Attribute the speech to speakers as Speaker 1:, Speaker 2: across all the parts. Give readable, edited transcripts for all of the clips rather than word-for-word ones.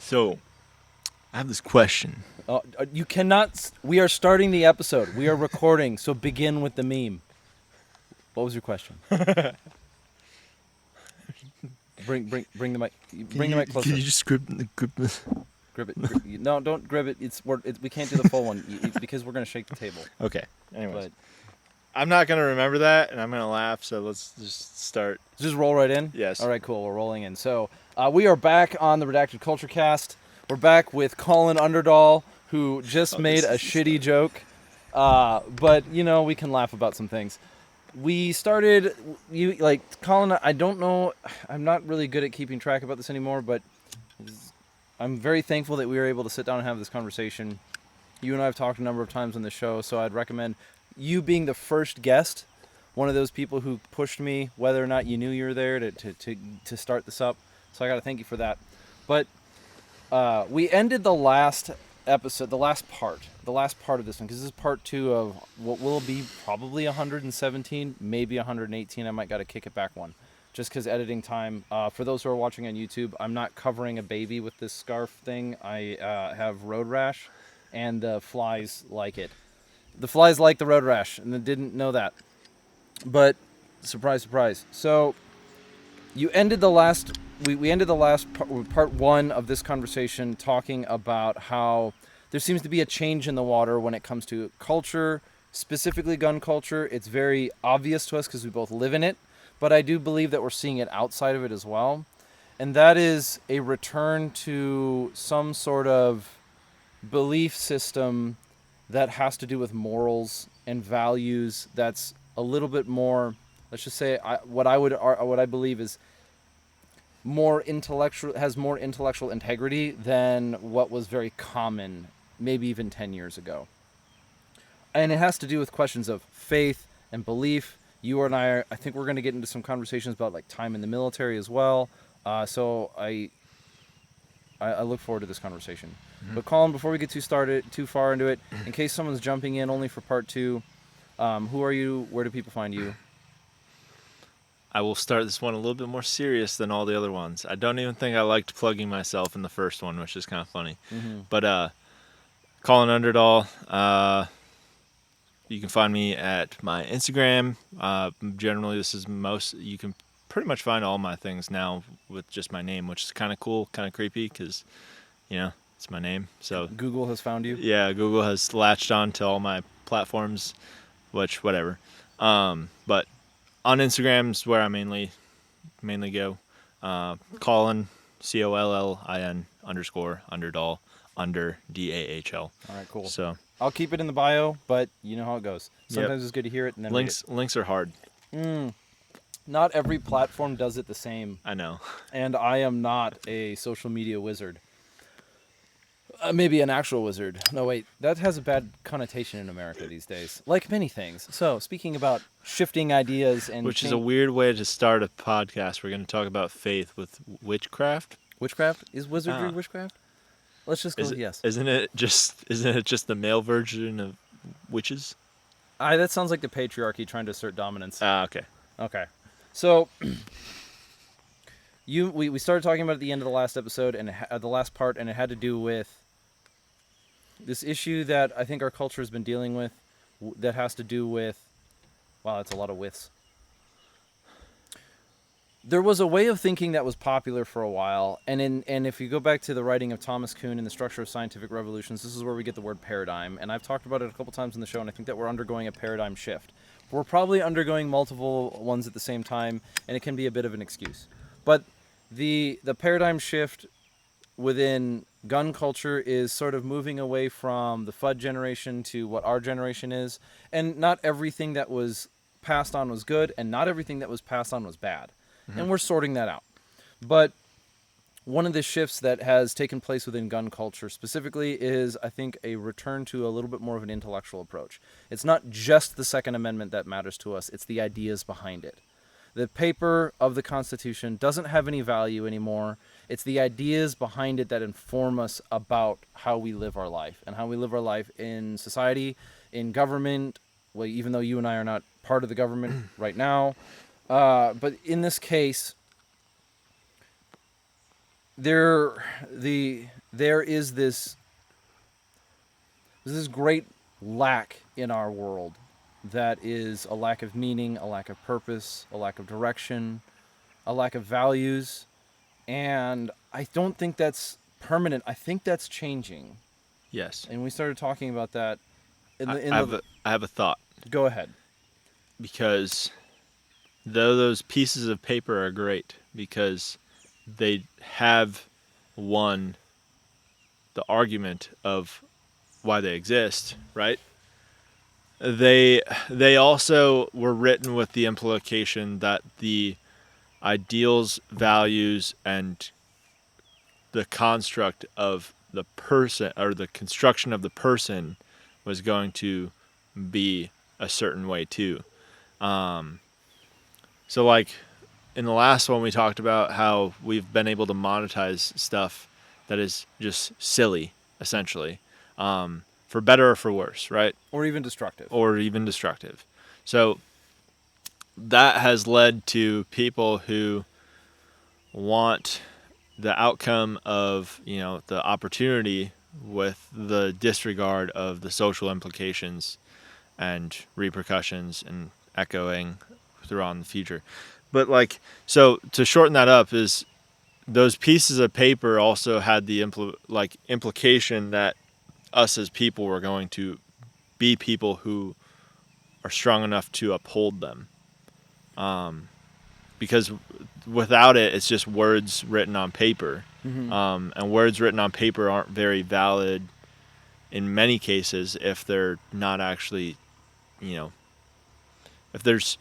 Speaker 1: So, I have this question.
Speaker 2: You cannot. We are starting the episode. We are recording. So begin with the meme. What was your question? Bring the mic. Bring the mic closer.
Speaker 1: Can you just grip
Speaker 2: Grip it. No, don't grip it. We can't do the full one because we're gonna shake the table.
Speaker 1: Okay. Anyways,
Speaker 2: But
Speaker 1: I'm not gonna remember that, and I'm gonna laugh. So let's just start.
Speaker 2: just roll right in.
Speaker 1: Yes.
Speaker 2: All right. Cool. We're rolling in. So we are back on the Redacted Culture Cast. We're back with Collin Underdahl, who just made a shitty joke. But we can laugh about some things. We started, Collin, I don't know, I'm not really good at keeping track about this anymore, but I'm very thankful that we were able to sit down and have this conversation. You and I have talked a number of times on the show, so I'd recommend you being the first guest, one of those people who pushed me, whether or not you knew you were there to start this up. So I got to thank you for that. But we ended the last episode, the last part of this one, because this is part 2 of what will be probably 117, maybe 118. I might got to kick it back one, just because editing time. For those who are watching on YouTube, I'm not covering a baby with this scarf thing. I have road rash, and the flies like it. The flies like the road rash, and I didn't know that. But surprise, surprise. So you ended the last. We ended the last part 1 of this conversation talking about how there seems to be a change in the water when it comes to culture, specifically gun culture. It's very obvious to us because we both live in it, but I do believe that we're seeing it outside of it as well. And that is a return to some sort of belief system that has to do with morals and values that's a little bit more, let's just say, what I believe is more intellectual integrity than what was very common maybe even 10 years ago. And it has to do with questions of faith and belief. You and I think we're going to get into some conversations about like time in the military as well. So I look forward to this conversation. Mm-hmm. But Collin, before we get too far into it, in case someone's jumping in only for part 2, who are you? Where do people find you?
Speaker 1: I will start this one a little bit more serious than all the other ones. I don't even think I liked plugging myself in the first one, which is kind of funny. Mm-hmm. But Collin Underdahl. You can find me at my Instagram. Generally, you can pretty much find all my things now with just my name, which is kind of cool, kind of creepy because, it's my name. So
Speaker 2: Google has found you?
Speaker 1: Yeah, Google has latched on to all my platforms, which, whatever. But on Instagram is where I mainly go. Collin, COLLIN _Underdahl, under DAHL.
Speaker 2: All right, cool.
Speaker 1: So
Speaker 2: I'll keep it in the bio, but you know how it goes. Sometimes It's good to hear it and then
Speaker 1: links are hard.
Speaker 2: Not every platform does it the same.
Speaker 1: I know.
Speaker 2: And I am not a social media wizard. Maybe an actual wizard. No, wait. That has a bad connotation in America these days. Like many things. So, speaking about shifting ideas and...
Speaker 1: Which is a weird way to start a podcast. We're going to talk about faith with witchcraft.
Speaker 2: Witchcraft? Is wizardry witchcraft? Let's just go with yes.
Speaker 1: Isn't it just the male version of witches?
Speaker 2: That sounds like the patriarchy trying to assert dominance.
Speaker 1: Okay.
Speaker 2: Okay. So... We started talking about it at the end of the last episode and the last part, and it had to do with this issue that I think our culture has been dealing with that has to do with... Wow, that's a lot of withs. There was a way of thinking that was popular for a while, and if you go back to the writing of Thomas Kuhn in The Structure of Scientific Revolutions, this is where we get the word paradigm, and I've talked about it a couple times in the show, and I think that we're undergoing a paradigm shift. We're probably undergoing multiple ones at the same time, and it can be a bit of an excuse. But the paradigm shift within gun culture is sort of moving away from the FUD generation to what our generation is. And not everything that was passed on was good, and not everything that was passed on was bad. Mm-hmm. And we're sorting that out. But one of the shifts that has taken place within gun culture specifically is, I think, a return to a little bit more of an intellectual approach. It's not just the Second Amendment that matters to us, it's the ideas behind it. The paper of the Constitution doesn't have any value anymore. It's the ideas behind it that inform us about how we live our life and how we live our life in society, in government. Well, even though you and I are not part of the government right now, but in this case, the there is this great lack in our world that is a lack of meaning, a lack of purpose, a lack of direction, a lack of values, and I don't think that's permanent. I think that's changing.
Speaker 1: Yes.
Speaker 2: And we started talking about that
Speaker 1: I have a thought,
Speaker 2: Go ahead.
Speaker 1: because though those pieces of paper are great because they have won the argument of why they exist, right? They also were written with the implication that the ideals, values, and the construct of the person, or the construction of the person, was going to be a certain way too. So like in the last one we talked about how we've been able to monetize stuff that is just silly, essentially, for better or for worse, right?
Speaker 2: Or even destructive.
Speaker 1: Or even destructive. So that has led to people who want the outcome of, the opportunity with the disregard of the social implications and repercussions and echoing throughout in the future. But so to shorten that up, is those pieces of paper also had the implication that us as people were going to be people who are strong enough to uphold them. Because without it, it's just words written on paper.
Speaker 2: Mm-hmm.
Speaker 1: And words written on paper aren't very valid in many cases if they're not actually, if there's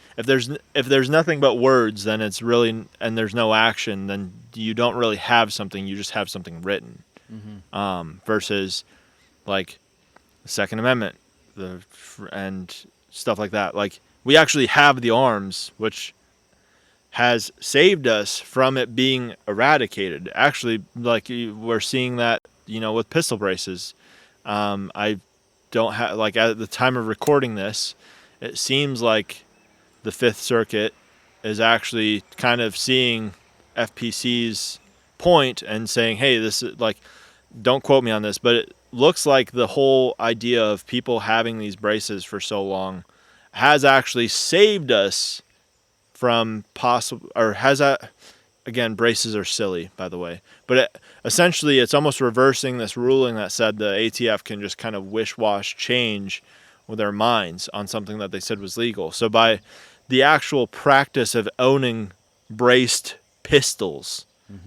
Speaker 1: nothing but words, then it's really, and there's no action, then you don't really have something. You just have something written.
Speaker 2: Mm-hmm.
Speaker 1: Versus like the Second Amendment, and stuff like that. Like, we actually have the arms, which has saved us from it being eradicated. Actually, like, we're seeing that, with pistol braces. I don't have, like, at the time of recording this, it seems like the Fifth Circuit is actually kind of seeing FPC's point and saying, hey, this is like, don't quote me on this, but it looks like the whole idea of people having these braces for so long has actually saved us from possible, or has that, again, braces are silly, by the way, but essentially it's almost reversing this ruling that said the ATF can just kind of wish-wash change with their minds on something that they said was legal. So by the actual practice of owning braced pistols,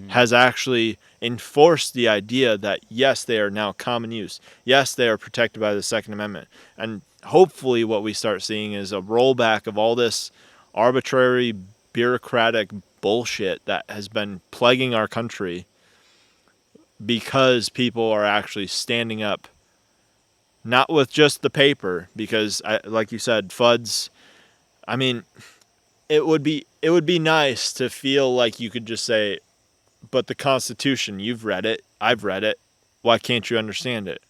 Speaker 1: has actually enforced the idea that, yes, they are now common use. Yes, they are protected by the Second Amendment. And hopefully what we start seeing is a rollback of all this arbitrary, bureaucratic bullshit that has been plaguing our country, because people are actually standing up, not with just the paper, because, like you said, FUDs, I mean, it would be nice to feel like you could just say, but the Constitution, you've read it, I've read it, why can't you understand it?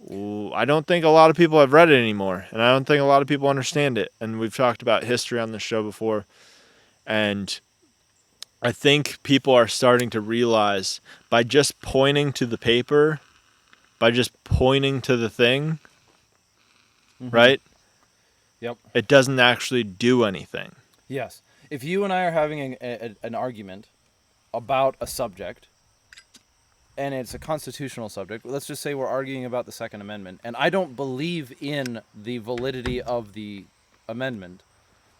Speaker 1: I don't think a lot of people have read it anymore, and I don't think a lot of people understand it. And we've talked about history on the show before, and I think people are starting to realize, by just pointing to the paper, by just pointing to the thing, right?
Speaker 2: Yep.
Speaker 1: It doesn't actually do anything.
Speaker 2: Yes. If you and I are having an argument about a subject, and it's a constitutional subject, let's just say we're arguing about the Second Amendment, and I don't believe in the validity of the amendment,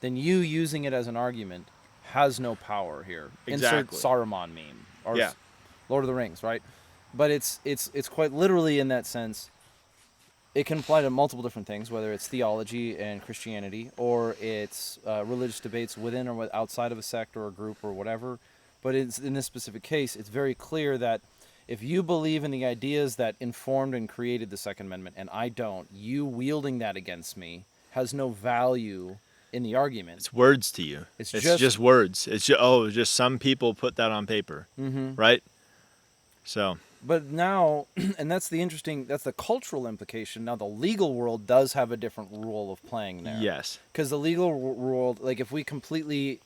Speaker 2: then you using it as an argument has no power here.
Speaker 1: Exactly.
Speaker 2: Insert Saruman meme, or
Speaker 1: Yeah.
Speaker 2: Lord of the Rings, right? But it's quite literally, in that sense. It can apply to multiple different things, whether it's theology and Christianity, or it's religious debates within or outside of a sect or a group or whatever. But in this specific case, it's very clear that if you believe in the ideas that informed and created the Second Amendment, and I don't, you wielding that against me has no value in the argument.
Speaker 1: It's words to you. It's just words. It's just some people put that on paper, right? So.
Speaker 2: But now, and that's the cultural implication. Now the legal world does have a different role of playing there.
Speaker 1: Yes.
Speaker 2: Because the legal world, like, if we completely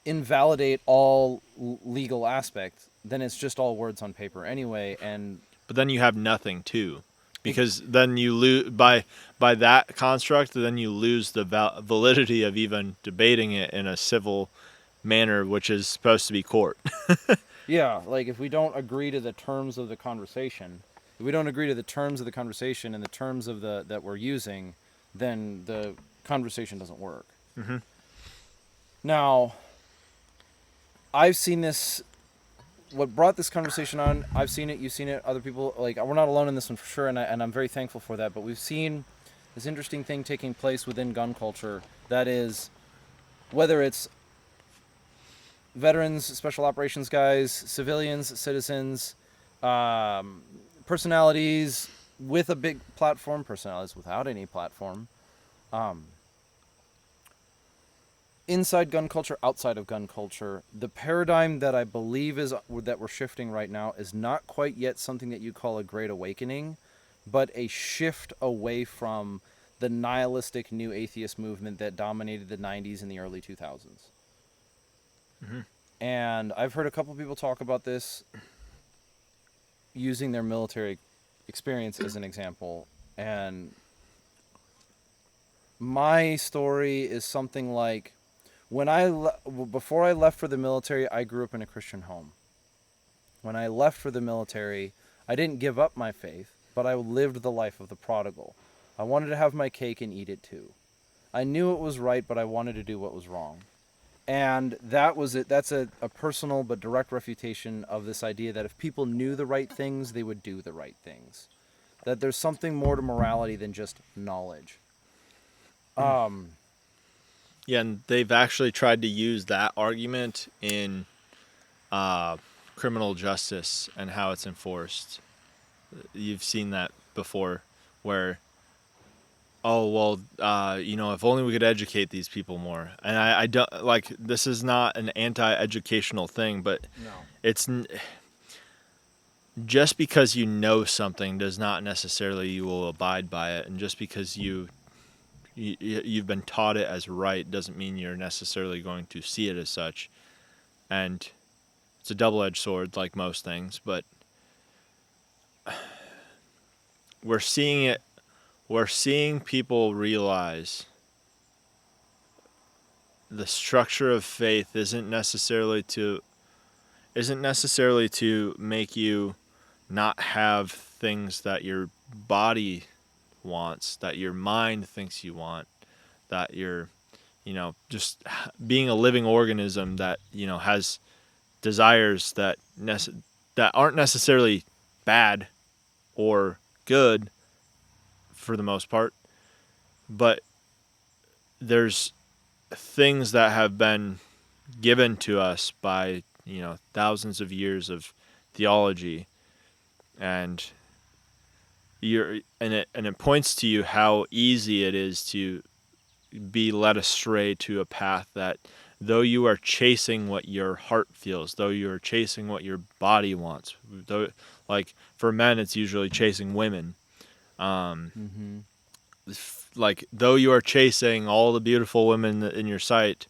Speaker 2: invalidate all legal aspects, then it's just all words on paper anyway. And
Speaker 1: But then you have nothing too, because then you lose by that construct. Then you lose the validity of even debating it in a civil manner, which is supposed to be court.
Speaker 2: yeah, like if we don't agree to the terms of the conversation, if we don't agree to the terms of the conversation and the terms of the that we're using, then the conversation doesn't work.
Speaker 1: Mm-hmm.
Speaker 2: Now, I've seen this. What brought this conversation on? I've seen it. You've seen it. Other people, like, we're not alone in this one for sure, and I'm very thankful for that. But we've seen this interesting thing taking place within gun culture. That is, whether it's veterans, special operations guys, civilians, citizens, personalities with a big platform, personalities without any platform, inside gun culture, outside of gun culture, the paradigm that I believe is that we're shifting right now is not quite yet something that you call a great awakening, but a shift away from the nihilistic new atheist movement that dominated the 90s and the early 2000s.
Speaker 1: Mm-hmm.
Speaker 2: And I've heard a couple people talk about this using their military experience as an example. And my story is something like, before I left for the military, I grew up in a Christian home. When I left for the military, I didn't give up my faith, but I lived the life of the prodigal. I wanted to have my cake and eat it too. I knew it was right, but I wanted to do what was wrong. And that was it. That's a personal but direct refutation of this idea that if people knew the right things, they would do the right things. That there's something more to morality than just knowledge.
Speaker 1: Yeah, and they've actually tried to use that argument in criminal justice and how it's enforced. You've seen that before, where, oh well, if only we could educate these people more. And I don't like, this is not an anti-educational thing, but
Speaker 2: No.
Speaker 1: it's just because you know something does not necessarily you will abide by it, and just because you've been taught it as right doesn't mean you're necessarily going to see it as such. And it's a double-edged sword, like most things, but we're seeing people realize the structure of faith isn't necessarily to make you not have things that your body wants, that your mind thinks you want, that you're, just being a living organism that, has desires that aren't necessarily bad or good for the most part, but there's things that have been given to us by, thousands of years of theology, and it points to you how easy it is to be led astray to a path that, though you are chasing what your heart feels, though you are chasing what your body wants, though, like for men it's usually chasing women, like though you are chasing all the beautiful women in your sight,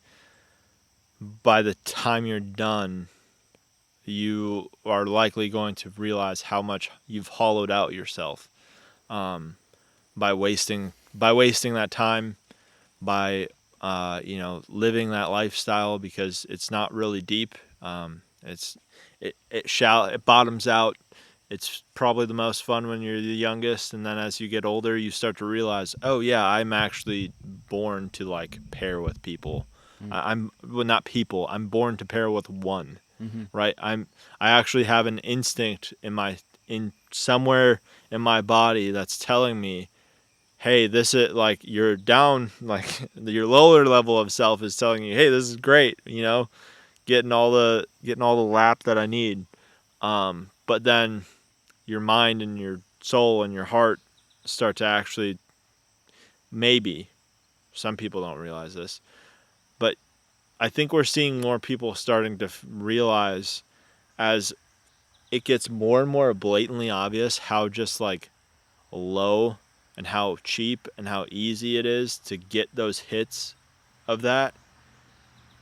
Speaker 1: by the time you're done, you are likely going to realize how much you've hollowed out yourself, by wasting that time, by living that lifestyle, because it's not really deep. It bottoms out. It's probably the most fun when you're the youngest, and then as you get older, you start to realize, oh yeah, I'm actually born to like pair with people. Not people. I'm born to pair with one.
Speaker 2: Mm-hmm.
Speaker 1: Right? I actually have an instinct in somewhere in my body that's telling me, hey, this is like, you're down, like your lower level of self is telling you, hey, this is great, getting all the lap that I need. But then your mind and your soul and your heart start to actually, maybe some people don't realize this, but I think we're seeing more people starting to realize, as it gets more and more blatantly obvious, how just like low and how cheap and how easy it is to get those hits of that.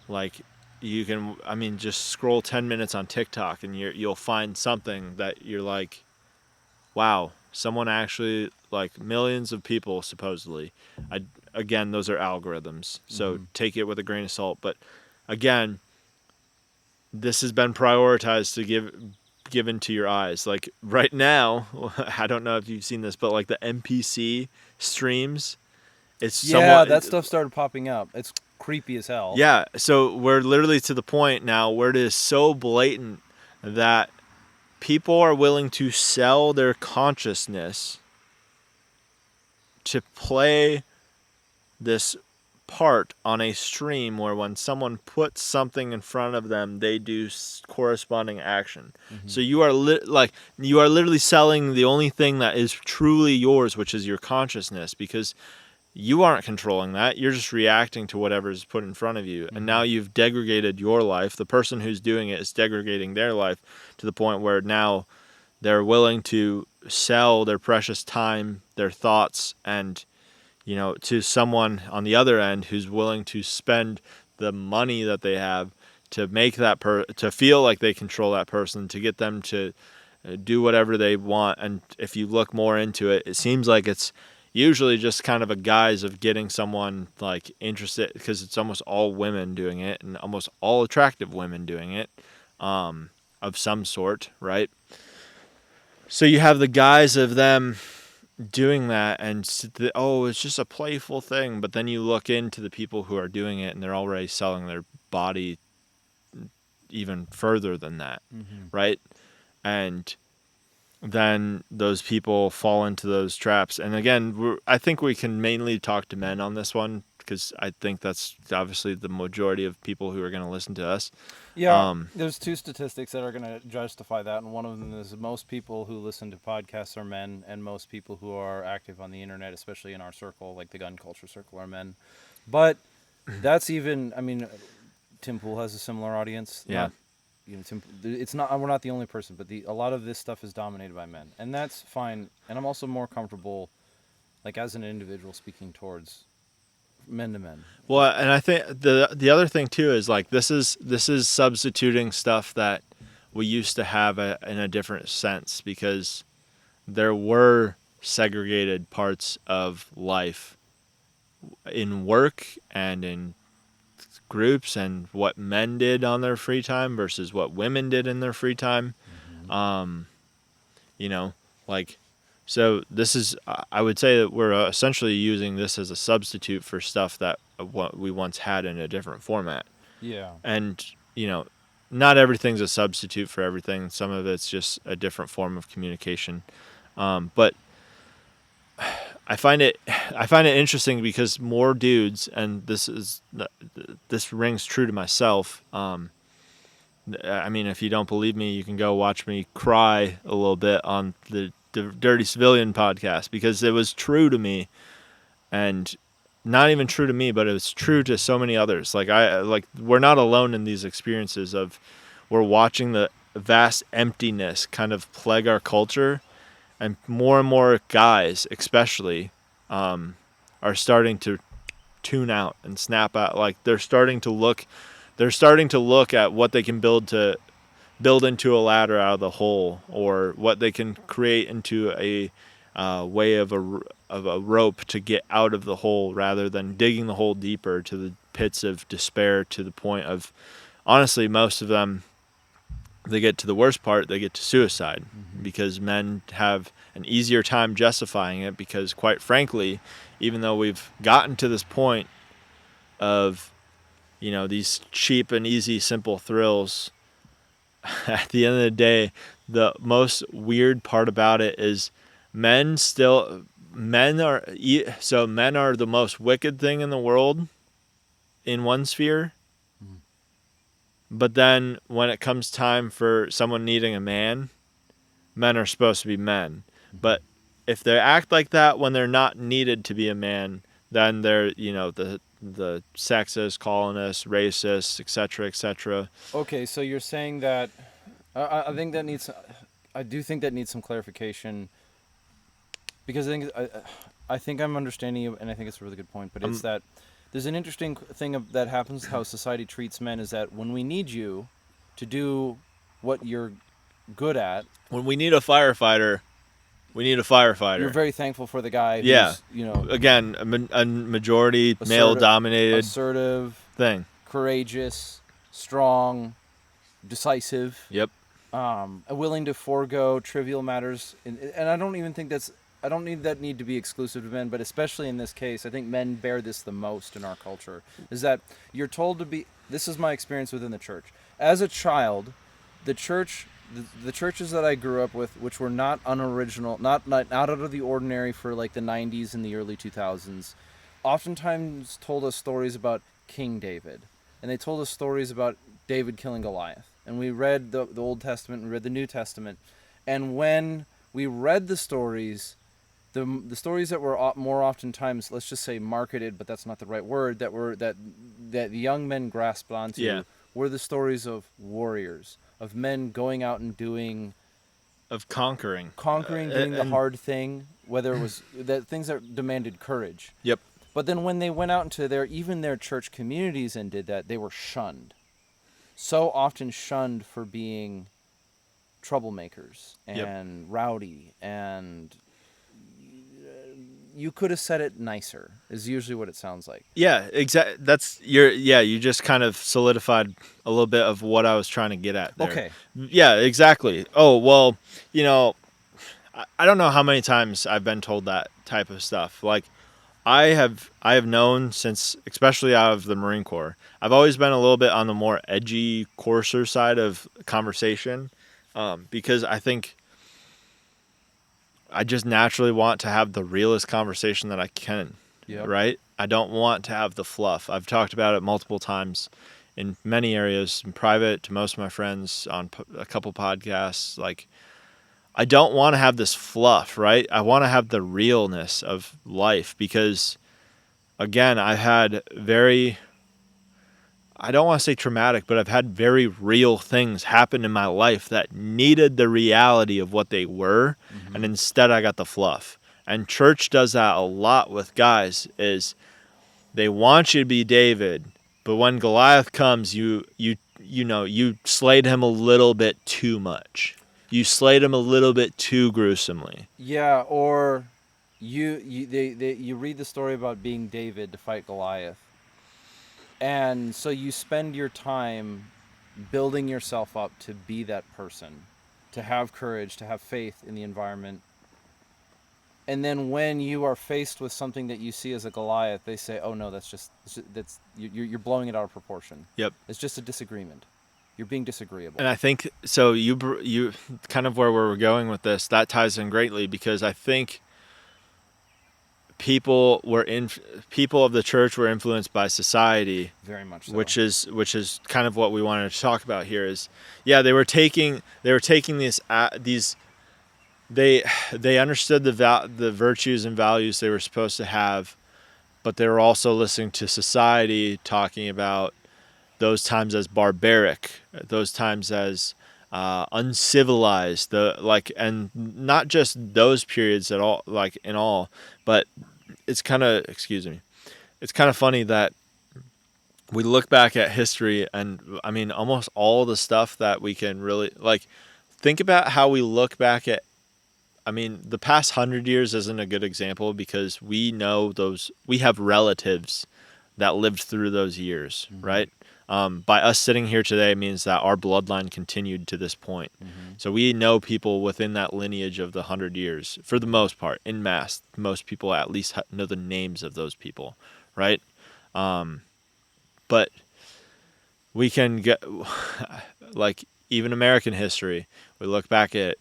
Speaker 1: Like, you can, I mean, just scroll 10 minutes on TikTok and you'll find something that you're like, wow, someone actually, like millions of people supposedly. Again, those are algorithms, so take it with a grain of salt. But again, this has been prioritized to given to your eyes. Like right now, I don't know if you've seen this, but like the NPC streams, it's
Speaker 2: Yeah,
Speaker 1: somewhat.
Speaker 2: that stuff started popping up. It's creepy as hell.
Speaker 1: Yeah, so we're literally to the point now where it is so blatant that people are willing to sell their consciousness to play this part on a stream where when someone puts something in front of them, they do corresponding action. So you are you are literally selling the only thing that is truly yours, which is your consciousness, because you aren't controlling that. You're just reacting to whatever is put in front of you. And now you've degraded your life. The person who's doing it is degrading their life to the point where now they're willing to sell their precious time, their thoughts, and to someone on the other end who's willing to spend the money that they have to make that to feel like they control that person, to get them to do whatever they want. And if you look more into it, it seems like it's usually just kind of a guise of getting someone like interested, because it's almost all women doing it and almost all attractive women doing it, of some sort, right? So you have the guise of them doing that, and it's just a playful thing. But then you look into the people who are doing it, and they're already selling their body even further than that, right? And then those people fall into those traps. And again, I think we can mainly talk to men on this one, because I think that's obviously the majority of people who are going to listen to us.
Speaker 2: Yeah, there's two statistics that are going to justify that, and one of them is most people who listen to podcasts are men, and most people who are active on the internet, especially in our circle, like the gun culture circle, are men. But that's even, I mean, Tim Pool has a similar audience.
Speaker 1: Yeah.
Speaker 2: It's not. We're not the only person, but a lot of this stuff is dominated by men, and that's fine. And I'm also more comfortable, like as an individual, speaking towards men to men.
Speaker 1: Well, and I think the other thing too is like this is substituting stuff that we used to have in a different sense, because there were segregated parts of life in work and in groups, and what men did on their free time versus what women did in their free time. So this is, I would say that we're essentially using this as a substitute for stuff that what we once had in a different format.
Speaker 2: Yeah.
Speaker 1: And not everything's a substitute for everything. Some of it's just a different form of communication. But I find it interesting because more dudes, and this rings true to myself. I mean, if you don't believe me, you can go watch me cry a little bit on the Dirty Civilian podcast, because it was true to me, and not even true to me, but it was true to so many others. Like we're not alone in these experiences of, we're watching the vast emptiness kind of plague our culture. And more guys, especially, are starting to tune out and snap out. Like they're starting to look at what they can build into a ladder out of the hole, or what they can create into a way of a rope to get out of the hole, rather than digging the hole deeper to the pits of despair, to the point of, honestly, most of them, they get to the worst part, they get to suicide, because men have an easier time justifying it, because quite frankly, even though we've gotten to this point of, these cheap and easy, simple thrills, at the end of the day, the most weird part about it is men are the most wicked thing in the world in one sphere. But then when it comes time for someone needing a man, men are supposed to be men. But if they act like that when they're not needed to be a man, then they're, the sexist, colonist, racist, etc., etc.
Speaker 2: Okay, so you're saying that I do think that needs some clarification, because I think I'm understanding you, and I think it's a really good point. But it's that There's an interesting thing that happens how society treats men is that when we need you to do what you're good at,
Speaker 1: When we need a firefighter, we need a firefighter.
Speaker 2: you're very thankful for the guy
Speaker 1: Yeah.
Speaker 2: who's, you know,
Speaker 1: Again, a majority
Speaker 2: assertive,
Speaker 1: male-dominated thing.
Speaker 2: courageous, strong, decisive,
Speaker 1: Yep.
Speaker 2: willing to forego trivial matters. And I don't even think I don't need to be exclusive to men, but especially in this case, I think men bear this the most in our culture. Is that you're told to be. This is my experience within the church. As a child, the church, the churches that I grew up with, which were not unoriginal, not out of the ordinary for like the '90s and the early 2000s, oftentimes told us stories about King David, and they told us stories about David killing Goliath. And we read the Old Testament, we read the New Testament, and when we read the stories, the stories that were more oftentimes, let's just say, marketed, but that's not the right word, that the young men grasped onto, were the stories of warriors, of men going out and doing,
Speaker 1: of conquering,
Speaker 2: doing the hard thing, whether it was that things that demanded courage.
Speaker 1: Yep.
Speaker 2: But then when they went out into their church communities and did that, they were shunned. So often shunned for being troublemakers and rowdy, and you could have said it nicer, is usually what it sounds like.
Speaker 1: Yeah, exactly. You just kind of solidified a little bit of what I was trying to get at there.
Speaker 2: Okay.
Speaker 1: Yeah, exactly. Oh, well, I don't know how many times I've been told that type of stuff. Like, I have known since, especially out of the Marine Corps, I've always been a little bit on the more edgy, coarser side of conversation, because I think I just naturally want to have the realest conversation that I can, right? I don't want to have the fluff. I've talked about it multiple times in many areas, in private, to most of my friends, on a couple podcasts. Like, I don't want to have this fluff, right? I want to have the realness of life because, again, I've had I don't want to say traumatic, but I've had very real things happen in my life that needed the reality of what they were, and instead I got the fluff. And church does that a lot with guys, is they want you to be David, but when Goliath comes, you slayed him a little bit too much. You slayed him a little bit too gruesomely.
Speaker 2: Yeah, or you read the story about being David to fight Goliath. And so you spend your time building yourself up to be that person, to have courage, to have faith in the environment. And then when you are faced with something that you see as a Goliath, they say, "Oh no, you're blowing it out of proportion.
Speaker 1: Yep,
Speaker 2: it's just a disagreement. You're being disagreeable."
Speaker 1: And I think so. You kind of where we're going with this, that ties in greatly, because I think people of the church were influenced by society,
Speaker 2: very much so.
Speaker 1: which is kind of what we wanted to talk about here. Is they were taking these they understood the virtues and values they were supposed to have, but they were also listening to society talking about those times as barbaric, those times as uncivilized, and not just those periods at all, like in all, but it's kind of funny that we look back at history, and I mean almost all the stuff that we can really think about how we look back at. I mean, the past 100 years isn't a good example because we have relatives that lived through those years, right? By us sitting here today means that our bloodline continued to this point. So we know people within that lineage of the 100 years, for the most part, en masse. Most people at least know the names of those people, right? But we can get, even American history, we look back at,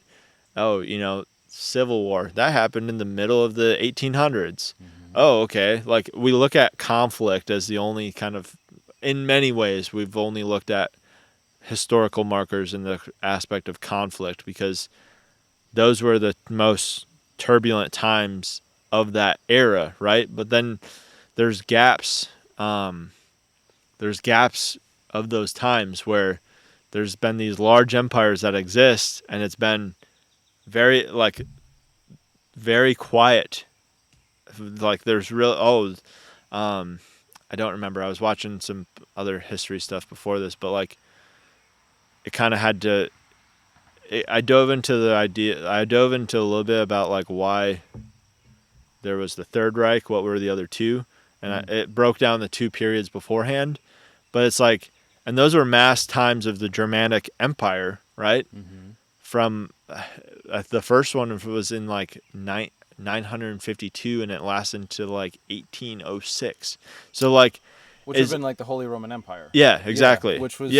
Speaker 1: Civil War, that happened in the middle of the 1800s. Oh, okay. We look at conflict as the only kind of, in many ways, we've only looked at historical markers in the aspect of conflict because those were the most turbulent times of that era, right? But then there's gaps. There's gaps of those times where there's been these large empires that exist, and it's been very quiet. There's real I don't remember. I was watching some other history stuff before this, but like it kind of had to. I dove into the idea. I dove into a little bit about like why there was the Third Reich. What were the other two? And it broke down the two periods beforehand. But it's like, and those were mass times of the Germanic Empire, right?
Speaker 2: Mm-hmm.
Speaker 1: From the first one was in like 952, and it lasted until like 1806. So like,
Speaker 2: Which would have been like the Holy Roman Empire.
Speaker 1: Yeah, exactly.
Speaker 2: Yeah, which was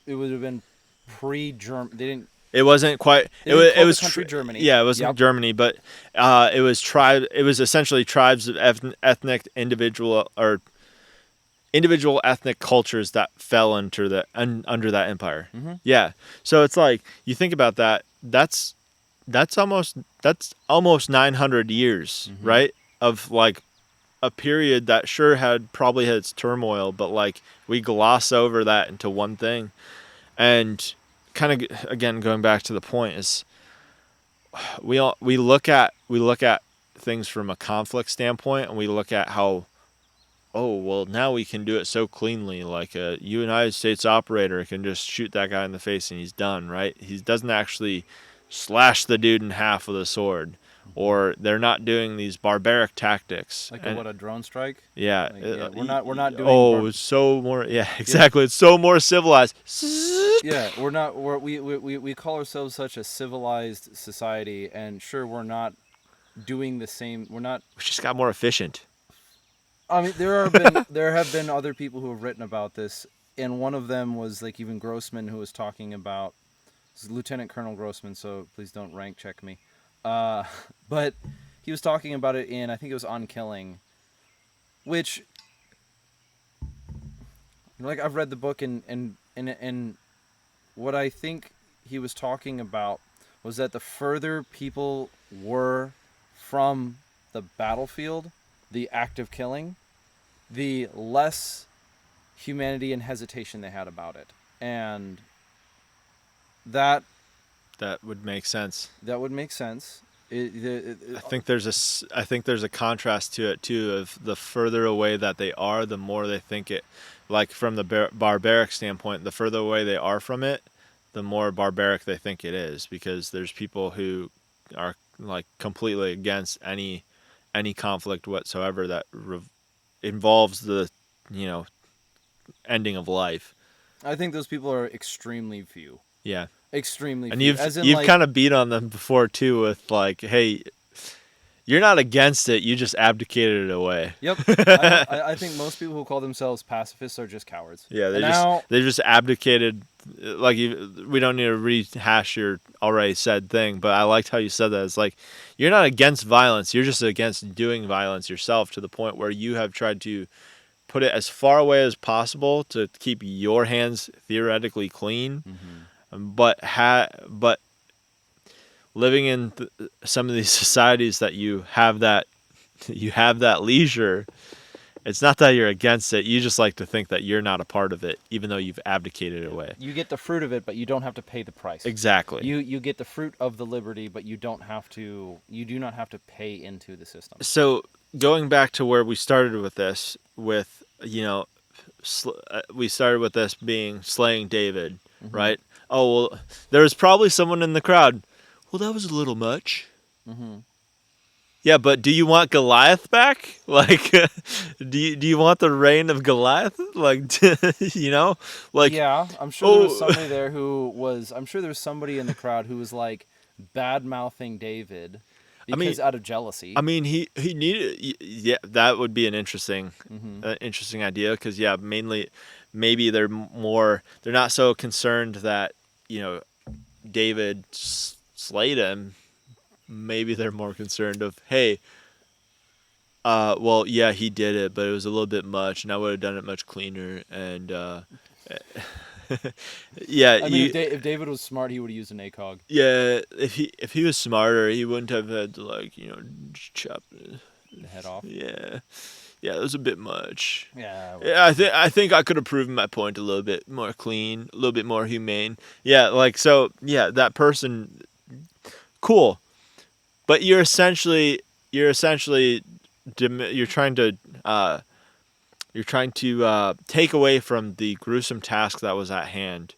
Speaker 2: it would have been pre-German. They didn't.
Speaker 1: It wasn't quite.
Speaker 2: It was country Germany.
Speaker 1: Yeah, it wasn't Germany, but it was tribe. It was essentially tribes of ethnic individual ethnic cultures that fell under that empire.
Speaker 2: Mm-hmm.
Speaker 1: Yeah, so it's like you think about that. That's almost 900 years,
Speaker 2: Mm-hmm.
Speaker 1: right? Of like a period that sure probably had its turmoil, but like we gloss over that into one thing. And kind of again going back to the point is we look at things from a conflict standpoint, and we look at how, oh well, now we can do it so cleanly, like a United States operator can just shoot that guy in the face and he's done, right? He doesn't actually slash the dude in half with a sword, or they're not doing these barbaric tactics
Speaker 2: Like a drone strike.
Speaker 1: yeah,
Speaker 2: We're not doing.
Speaker 1: it's so more. Yeah, exactly. It's so more civilized.
Speaker 2: Yeah, we're not. We call ourselves such a civilized society, and sure, we're not doing the same. We're not.
Speaker 1: We just got more efficient.
Speaker 2: I mean, there have been other people who have written about this, and one of them was like even Grossman, who was talking about Lieutenant Colonel Grossman. So please don't rank check me. But he was talking about it in, I think it was On Killing, which, like, I've read the book, and what I think he was talking about was that the further people were from the battlefield, the act of killing, the less humanity and hesitation they had about it. And that
Speaker 1: would make sense.
Speaker 2: That would make sense.
Speaker 1: I think there's a contrast to it too. Of the further away that they are, the more they think it. Like from the barbaric standpoint, the further away they are from it, the more barbaric they think it is. Because there's people who are like completely against any conflict whatsoever that involves the ending of life.
Speaker 2: I think those people are extremely few.
Speaker 1: Yeah.
Speaker 2: Extremely
Speaker 1: and
Speaker 2: few.
Speaker 1: you've kind of beat on them before too with like, hey, you're not against it, you just abdicated it away.
Speaker 2: Yep. I think most people who call themselves pacifists are just cowards.
Speaker 1: Yeah, they just abdicated. Like, we don't need to rehash your already said thing, but I liked how you said that. It's like, you're not against violence, you're just against doing violence yourself, to the point where you have tried to put it as far away as possible to keep your hands theoretically clean. Mm-hmm. But living in some of these societies that you have that leisure, it's not that you're against it. You just like to think that you're not a part of it, even though you've abdicated it away.
Speaker 2: You get the fruit of it, but you don't have to pay the price.
Speaker 1: Exactly.
Speaker 2: You get the fruit of the liberty, but you do not have to pay into the system.
Speaker 1: So going back to where we started with this, with we started with this being slaying David, mm-hmm. right? Oh well, there was probably someone in the crowd. Well, that was a little much. Mm-hmm. Yeah, but do you want Goliath back? Like, do you want the reign of Goliath? Like, like.
Speaker 2: Yeah, I'm sure there was somebody there who was. I'm sure there was somebody in the crowd who was like bad mouthing David because out of jealousy.
Speaker 1: I mean, he needed. Yeah, that would be an interesting, interesting idea, because maybe they're not so concerned that David slayed him. Maybe they're more concerned of, hey, well, yeah, he did it, but it was a little bit much, and I would have done it much cleaner. And yeah,
Speaker 2: if David was smart, he would have used an ACOG.
Speaker 1: Yeah, if he was smarter, he wouldn't have had to chop
Speaker 2: the head off.
Speaker 1: Yeah, it was a bit much.
Speaker 2: Yeah,
Speaker 1: I think I could have proven my point a little bit more clean, a little bit more humane. Yeah, that person, cool. But you're essentially trying to take away from the gruesome task that was at hand,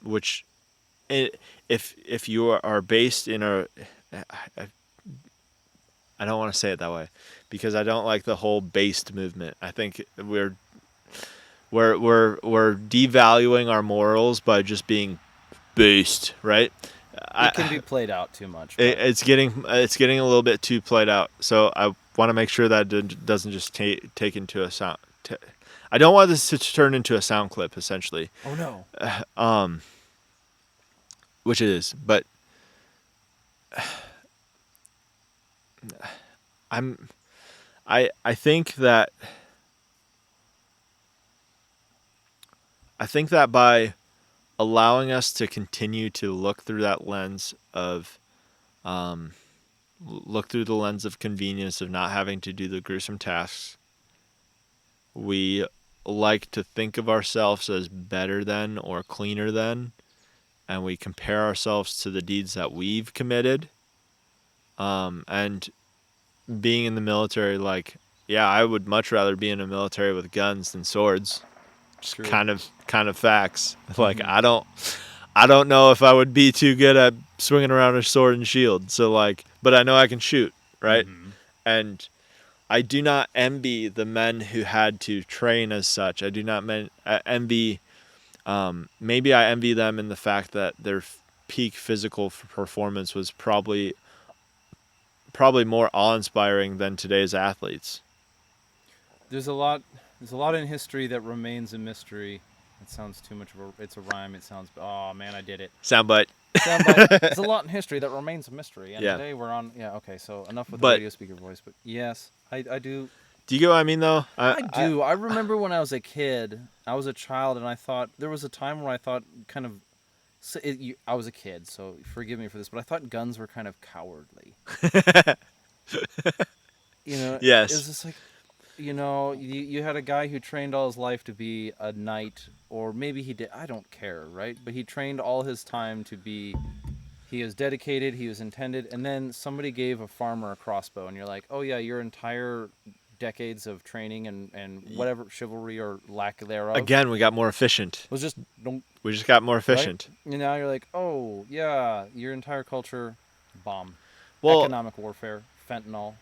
Speaker 1: which, if you are based in I don't want to say it that way, because I don't like the whole based movement. I think we're devaluing our morals by just being based, right?
Speaker 2: It can be played out too much.
Speaker 1: It's getting a little bit too played out. So I want to make sure that it doesn't just take into a sound. I don't want this to turn into a sound clip, essentially.
Speaker 2: Oh no.
Speaker 1: Which it is, but I think that by allowing us to continue to look through that lens of convenience of not having to do the gruesome tasks, we like to think of ourselves as better than or cleaner than, and we compare ourselves to the deeds that we've committed. And being in the military, I would much rather be in a military with guns than swords. Just kind of facts. Like, I don't know if I would be too good at swinging around a sword and shield. So but I know I can shoot, right? Mm-hmm. And I do not envy the men who had to train as such. I do not envy. Maybe I envy them in the fact that their peak physical performance was probably more awe-inspiring than today's athletes.
Speaker 2: There's a lot in history that remains a mystery. It sounds too much of it's a rhyme. It sounds, oh man, I did it.
Speaker 1: Soundbite.
Speaker 2: There's a lot in history that remains a mystery. And today we're on, okay, so enough with the radio speaker voice. But yes, I do.
Speaker 1: Do you get what I mean, though?
Speaker 2: I do. I remember when I was a kid, I was a child, and I thought, there was a time where I thought I was a kid, so forgive me for this, but I thought guns were kind of cowardly.
Speaker 1: Yes.
Speaker 2: It was just like, you had a guy who trained all his life to be a knight, or maybe he did, I don't care, right? But he trained all his time to be, he was dedicated, he was intended, and then somebody gave a farmer a crossbow, and you're like, oh yeah, your entire decades of training and whatever chivalry or lack thereof.
Speaker 1: Again, we got more efficient.
Speaker 2: We just
Speaker 1: got more efficient.
Speaker 2: Right? And now you're like, oh yeah, your entire culture, bomb.
Speaker 1: Well,
Speaker 2: economic warfare, fentanyl.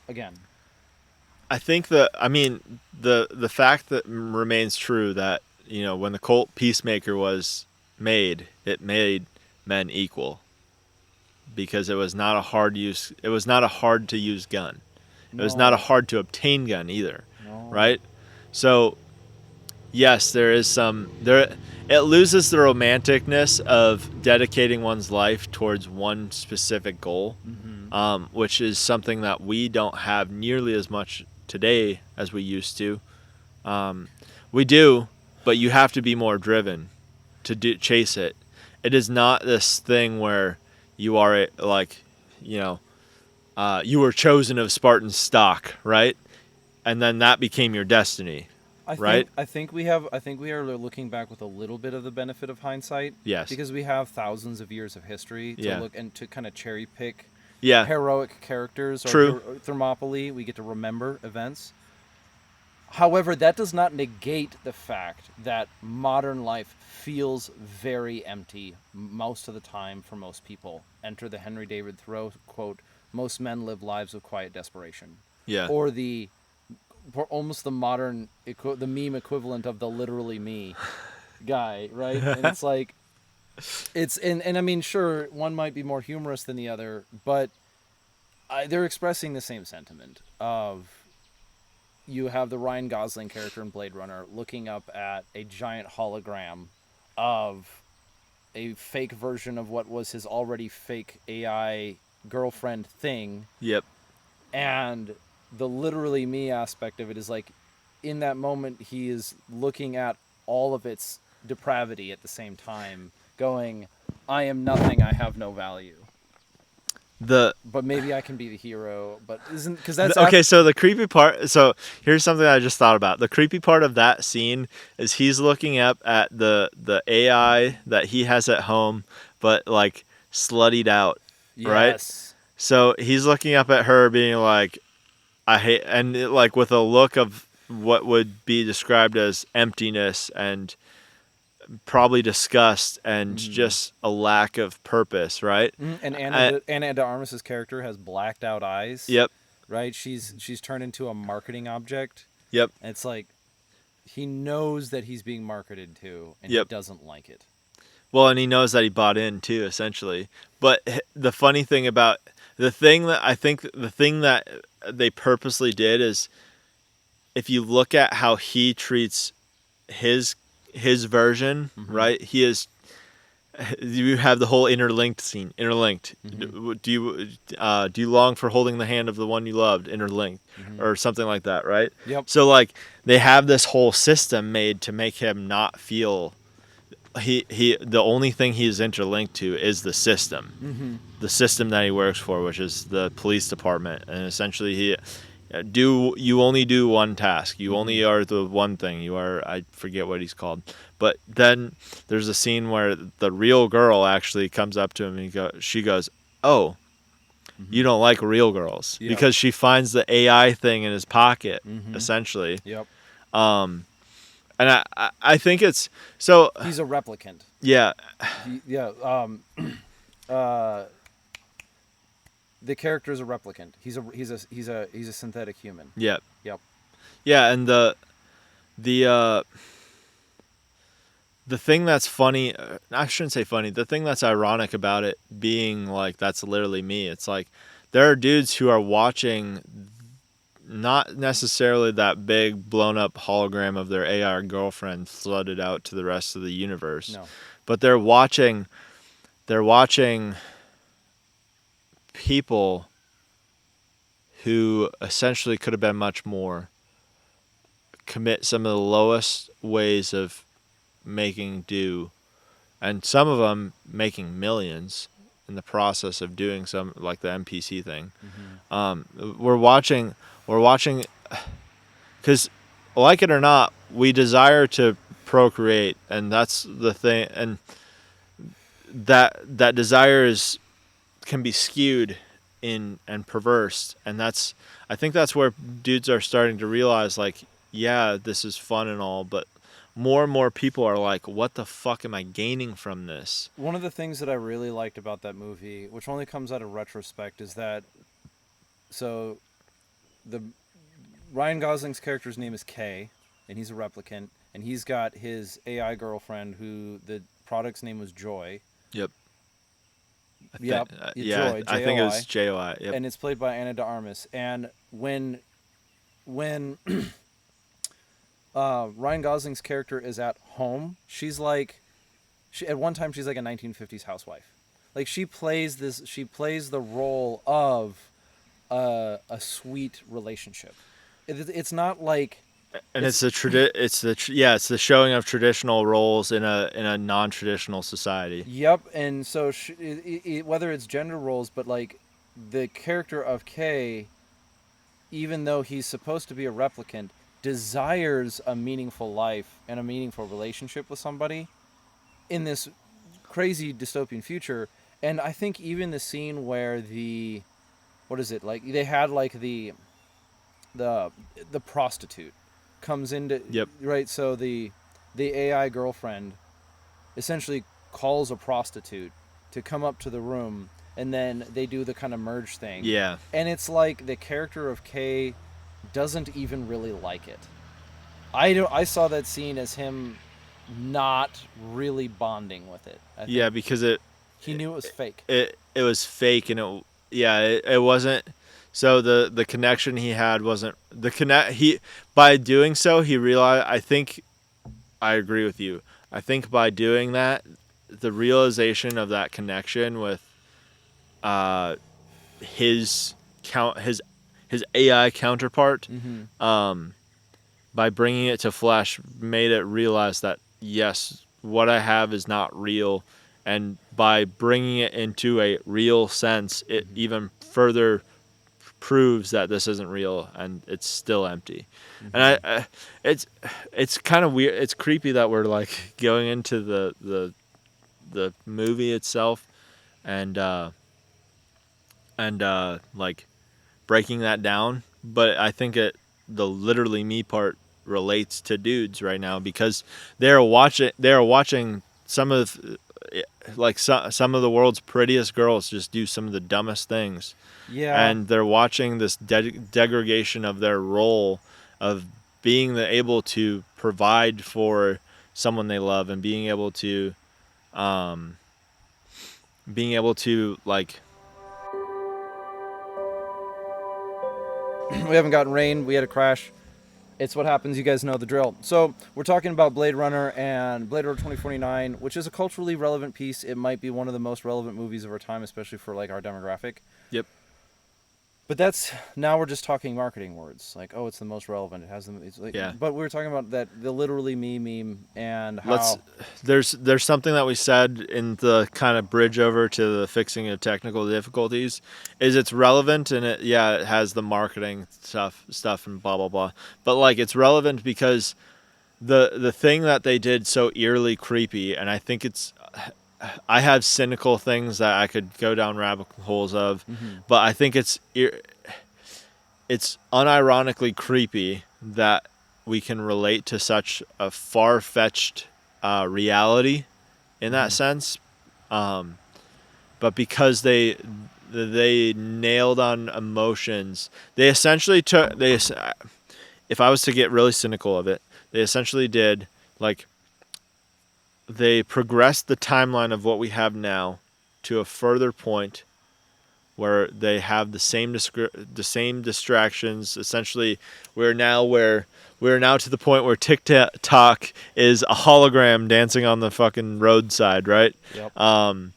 Speaker 2: Again.
Speaker 1: I think the fact that remains true that, when the cult Peacemaker was made, it made men equal, because it was not a hard to use gun. No. It was not a hard to obtain gun either. No. Right? So yes, there is it loses the romanticness of dedicating one's life towards one specific goal, which is something that we don't have nearly as much today as we used to. We do, but you have to be more driven to chase it. It is not this thing where you are you were chosen of Spartan stock, right? And then that became your destiny, right?
Speaker 2: I think we are looking back with a little bit of the benefit of hindsight.
Speaker 1: Yes.
Speaker 2: Because we have thousands of years of history to look and to kind of cherry pick
Speaker 1: yeah.
Speaker 2: heroic characters or
Speaker 1: True.
Speaker 2: Thermopylae. We get to remember events. However, that does not negate the fact that modern life feels very empty most of the time for most people. Enter the Henry David Thoreau quote, "Most men live lives of quiet desperation."
Speaker 1: Yeah.
Speaker 2: Or almost the modern, the meme equivalent of the literally me guy, right? And it's like, and I mean, sure, one might be more humorous than the other, but they're expressing the same sentiment of, you have the Ryan Gosling character in Blade Runner looking up at a giant hologram of a fake version of what was his already fake AI girlfriend thing.
Speaker 1: Yep.
Speaker 2: And the literally me aspect of it is like, in that moment, he is looking at all of its depravity at the same time, going, I am nothing, I have no value. But maybe I can be the hero, but because that's
Speaker 1: okay. So the creepy part. So here's something I just thought about. The creepy part of that scene is he's looking up at the AI that he has at home, but like sluttied out, right?
Speaker 2: Yes.
Speaker 1: So he's looking up at her, being like, "I hate," and like with a look of what would be described as emptiness and probably disgust and just a lack of purpose, right?
Speaker 2: And
Speaker 1: I-
Speaker 2: Anna de Armas's character has blacked out eyes.
Speaker 1: Yep.
Speaker 2: Right? She's turned into a marketing object.
Speaker 1: Yep.
Speaker 2: And it's like he knows that he's being marketed to, and
Speaker 1: Yep.
Speaker 2: he doesn't like it.
Speaker 1: Well, and he knows that he bought in too, essentially. But the funny thing about the thing that they purposely did is, if you look at how he treats his version, right? He is. You have the whole interlinked scene. Interlinked. Do you long for holding the hand of the one you loved? Interlinked, or something like that, right?
Speaker 2: Yep.
Speaker 1: So like they have this whole system made to make him not feel. The only thing he is interlinked to is the system, the system that he works for, which is the police department, and essentially you only do one task. You only are the one thing. You are, I forget what he's called, but then there's a scene where the real girl actually comes up to him and she goes, "Oh, you don't like real girls,"
Speaker 2: Yep.
Speaker 1: because she finds the AI thing in his pocket, essentially.
Speaker 2: Yep.
Speaker 1: And I think it's so.
Speaker 2: He's a replicant.
Speaker 1: Yeah.
Speaker 2: The character is a replicant. He's a synthetic human.
Speaker 1: Yep.
Speaker 2: Yep.
Speaker 1: Yeah, and the thing that's funny, I shouldn't say funny, the thing that's ironic about it being like that's literally me. It's like there are dudes who are watching not necessarily that big blown up hologram of their AR girlfriend flooded out to the rest of the universe.
Speaker 2: No.
Speaker 1: But they're watching people who essentially could have been much more commit some of the lowest ways of making do, and some of them making millions in the process of doing some, like the NPC thing. We're watching because, like it or not, we desire to procreate, and that's the thing, and that desire can be skewed in and perverse, and I think that's where dudes are starting to realize, like, yeah, this is fun and all, but more and more people are like, what the fuck am I gaining from this?
Speaker 2: One of the things that I really liked about that movie, which only comes out of retrospect, is that the Ryan Gosling's character's name is Kay, and he's a replicant, and he's got his AI girlfriend who the product's name was Joy.
Speaker 1: Yep.
Speaker 2: Joy,
Speaker 1: I think it was Joy. Yep.
Speaker 2: And it's played by Anna de Armas. And when Ryan Gosling's character is at home, at one time she's like a 1950s housewife. Like she plays the role of a sweet relationship. It's not like,
Speaker 1: and it's the showing of traditional roles in a non-traditional society.
Speaker 2: Yep, and so whether it's gender roles, but like the character of Kay, even though he's supposed to be a replicant, desires a meaningful life and a meaningful relationship with somebody in this crazy dystopian future. And I think even the scene where they had like the prostitute comes into,
Speaker 1: Yep.
Speaker 2: right, so the AI girlfriend essentially calls a prostitute to come up to the room, and then they do the kind of merge thing.
Speaker 1: Yeah.
Speaker 2: And it's like the character of Kay doesn't even really like it. I saw that scene as him not really bonding with it. I think
Speaker 1: Yeah, because
Speaker 2: he knew it was fake.
Speaker 1: It was fake, and it wasn't. So the connection he had wasn't the connect. By doing so, he realized. I think I agree with you. I think by doing that, the realization of that connection with his AI counterpart, by bringing it to flesh, made it realize that yes, what I have is not real, and by bringing it into a real sense, it even further proves that this isn't real and it's still empty. And it's kind of weird. It's creepy that we're like going into the movie itself and like breaking that down. But I think the literally me part relates to dudes right now, because they're watching some of some of the world's prettiest girls just do some of the dumbest things,
Speaker 2: Yeah.
Speaker 1: and they're watching this degradation of their role of able to provide for someone they love, and being able to like
Speaker 2: We haven't gotten rain. We had a crash. It's what happens. You guys know the drill. So we're talking about Blade Runner and Blade Runner 2049, which is a culturally relevant piece. It might be one of the most relevant movies of our time, especially for like our demographic.
Speaker 1: yep.
Speaker 2: But now we're just talking marketing words, like, oh, it's the most relevant. It has them. It's like,
Speaker 1: Yeah.
Speaker 2: But we were talking about the literally me meme and how.
Speaker 1: There's something that we said in the kind of bridge over to the fixing of technical difficulties, is it's relevant, and it has the marketing stuff and blah blah blah, but like it's relevant because the thing that they did so eerily creepy, and I have cynical things that I could go down rabbit holes of, but I think it's unironically creepy that we can relate to such a far-fetched reality in that sense, but because they nailed on emotions, they essentially took if I was to get really cynical of it, they essentially did like they progressed the timeline of what we have now to a further point where they have the same distractions. Essentially, we're now to the point where TikTok is a hologram dancing on the fucking roadside, right?
Speaker 2: Yep.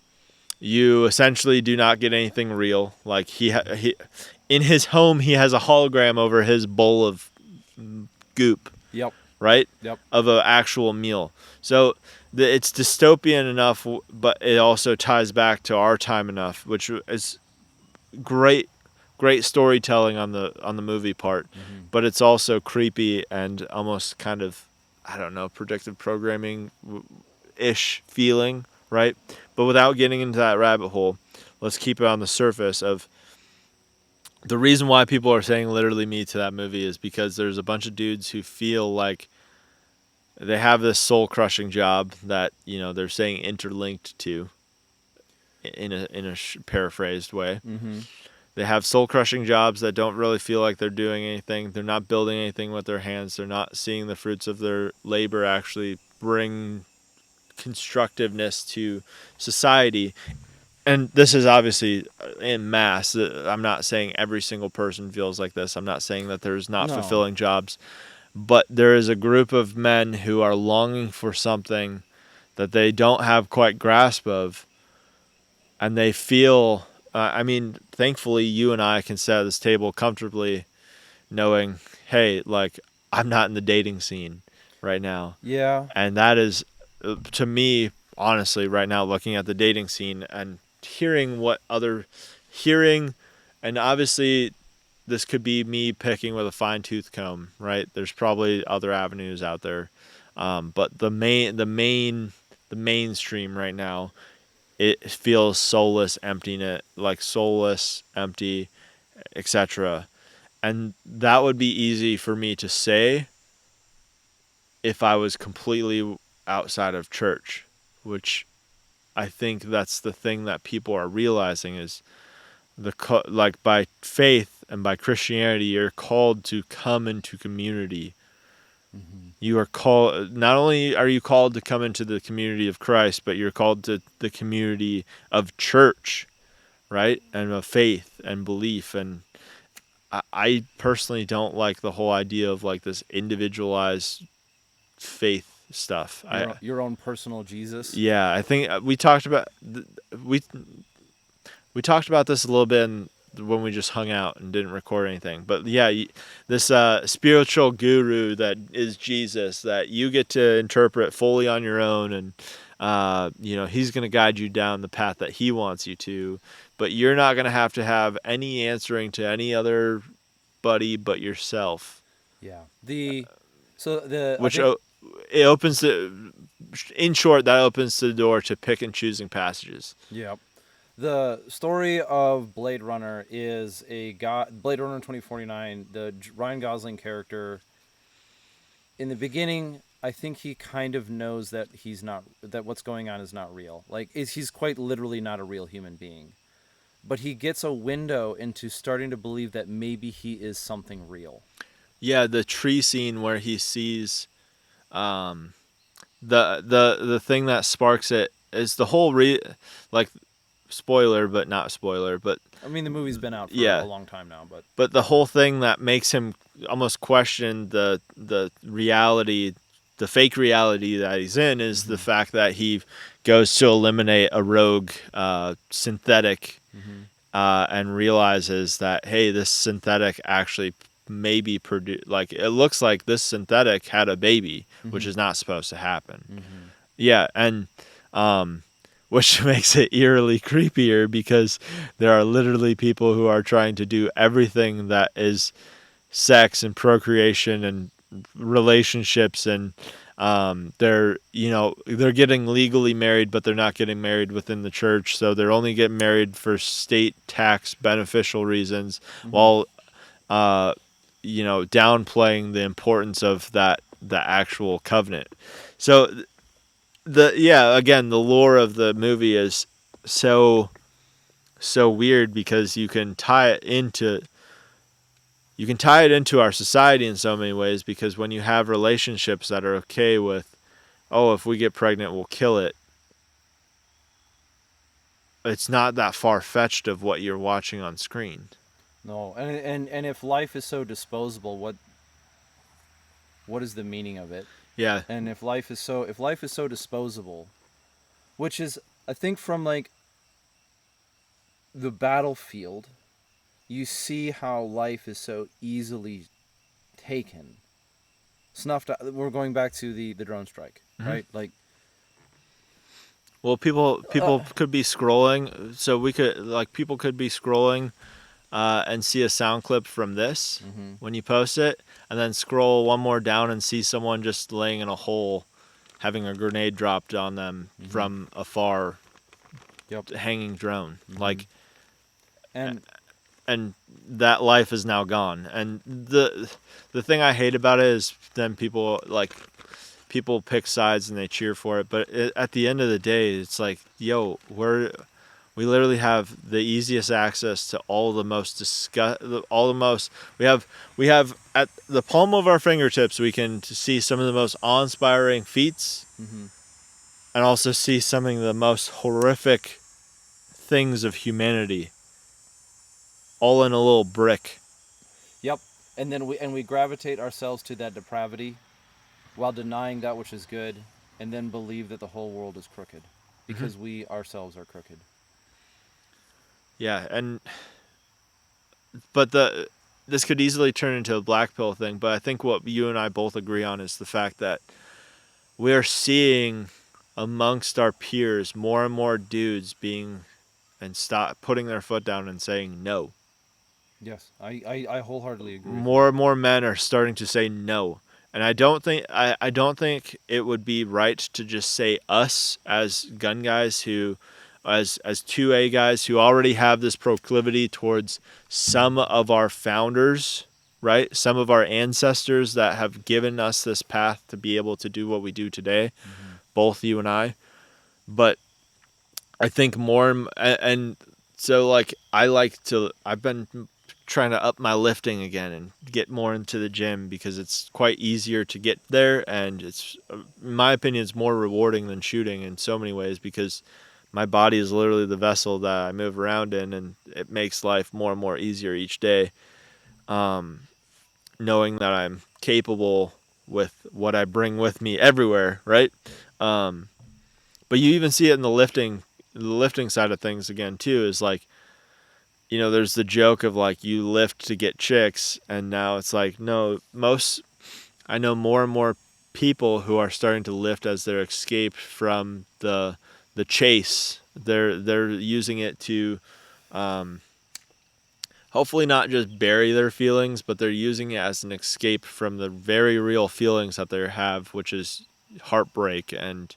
Speaker 1: You essentially do not get anything real. Like he in his home, he has a hologram over his bowl of goop,
Speaker 2: Yep.
Speaker 1: right?
Speaker 2: Yep.
Speaker 1: Of an actual meal. So it's dystopian enough, but it also ties back to our time enough, which is great storytelling on the movie part, but it's also creepy and almost kind of, I don't know, predictive programming ish feeling, right? But without getting into that rabbit hole, let's keep it on the surface of the reason why people are saying literally me to that movie is because there's a bunch of dudes who feel like they have this soul crushing job that, they're saying interlinked to in a paraphrased way. They have soul crushing jobs that don't really feel like they're doing anything. They're not building anything with their hands. They're not seeing the fruits of their labor actually bring constructiveness to society. And this is obviously in mass. I'm not saying every single person feels like this. I'm not saying that there's not fulfilling jobs. But there is a group of men who are longing for something that they don't have quite grasp of. And they feel, thankfully you and I can sit at this table comfortably knowing, hey, like, I'm not in the dating scene right now.
Speaker 2: Yeah.
Speaker 1: And that is, to me, honestly, right now, looking at the dating scene and hearing, and obviously this could be me picking with a fine tooth comb, right? There's probably other avenues out there. But the mainstream right now, it feels soulless, empty, etc. And that would be easy for me to say if I was completely outside of church, which I think that's the thing that people are realizing is by faith and by Christianity, you're called to come into community. You are called, not only are you called to come into the community of Christ, but you're called to the community of church, right? And of faith and belief. And I personally don't like the whole idea of like this individualized faith stuff.
Speaker 2: Your own personal Jesus.
Speaker 1: Yeah, I think we talked about we talked about this a little bit when we just hung out and didn't record anything. But yeah, this spiritual guru that is Jesus that you get to interpret fully on your own, and he's going to guide you down the path that he wants you to, but you're not going to have any answering to any other buddy but yourself.
Speaker 2: Yeah.
Speaker 1: It opens in short, that opens the door to pick and choosing passages.
Speaker 2: Yeah. The story of Blade Runner is Blade Runner 2049. The Ryan Gosling character, in the beginning, I think he kind of knows that that what's going on is not real. Like he's quite literally not a real human being. But he gets a window into starting to believe that maybe he is something real.
Speaker 1: Yeah, the tree scene where he sees the thing that sparks it is the whole like spoiler but not spoiler, but
Speaker 2: I mean, the movie's been out for a
Speaker 1: yeah,
Speaker 2: long time now, but
Speaker 1: but the whole thing that makes him almost question the reality, the fake reality that he's in, is the fact that he goes to eliminate a rogue synthetic, and realizes that, hey, this synthetic actually maybe like, it looks like this synthetic had a baby, which is not supposed to happen. Yeah, and which makes it eerily creepier because there are literally people who are trying to do everything that is sex and procreation and relationships, and they're getting legally married, but they're not getting married within the church, so they're only getting married for state tax beneficial reasons, while downplaying the importance of the actual covenant. So again, the lore of the movie is so weird because you can tie it into our society in so many ways, because when you have relationships that are okay with, oh, if we get pregnant we'll kill it, it's not that far-fetched of what you're watching on screen.
Speaker 2: no. And if life is so disposable, what is the meaning of it?
Speaker 1: Yeah.
Speaker 2: And if life is so disposable, which is, I think, from like the battlefield, you see how life is so easily taken, snuffed out. We're going back to the drone strike, right? Like,
Speaker 1: Well, people could be scrolling, so people could be scrolling and see a sound clip from this when you post it, and then scroll one more down and see someone just laying in a hole, having a grenade dropped on them from a far
Speaker 2: yep.
Speaker 1: hanging drone. Like,
Speaker 2: And
Speaker 1: and that life is now gone. And the thing I hate about it is then people pick sides and they cheer for it, but at the end of the day, it's like, yo, we literally have the easiest access to all the most we have at the palm of our fingertips, we can see some of the most awe-inspiring feats, and also see some of the most horrific things of humanity, all in a little brick.
Speaker 2: yep. And then we gravitate ourselves to that depravity while denying that which is good, and then believe that the whole world is crooked because we ourselves are crooked.
Speaker 1: Yeah, but this could easily turn into a black pill thing, but I think what you and I both agree on is the fact that we're seeing amongst our peers more and more dudes stop putting their foot down and saying no.
Speaker 2: Yes, I wholeheartedly agree.
Speaker 1: More and more men are starting to say no. And I don't think it would be right to just say us as gun guys as 2A guys who already have this proclivity towards some of our founders, right? Some of our ancestors that have given us this path to be able to do what we do today, both you and I. But I think more, and so like I've been trying to up my lifting again and get more into the gym because it's quite easier to get there, and it's, in my opinion, it's more rewarding than shooting in so many ways, because my body is literally the vessel that I move around in, and it makes life more and more easier each day, knowing that I'm capable with what I bring with me everywhere, right? But you even see it in the lifting side of things again too, is like, there's the joke of like, you lift to get chicks, and now it's like, no, I know more and more people who are starting to lift as their escape from the chase. They're using it to hopefully not just bury their feelings, but they're using it as an escape from the very real feelings that they have, which is heartbreak and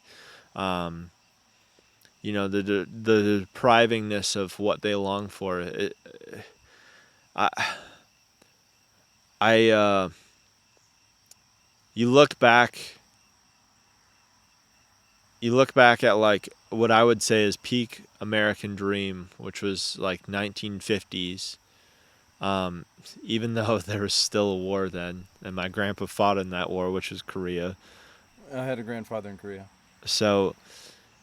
Speaker 1: the deprivingness of what they long for. I I you look back at like what I would say is peak American dream, which was like 1950s. Even though there was still a war then, and my grandpa fought in that war, which was Korea.
Speaker 2: I had a grandfather in Korea.
Speaker 1: So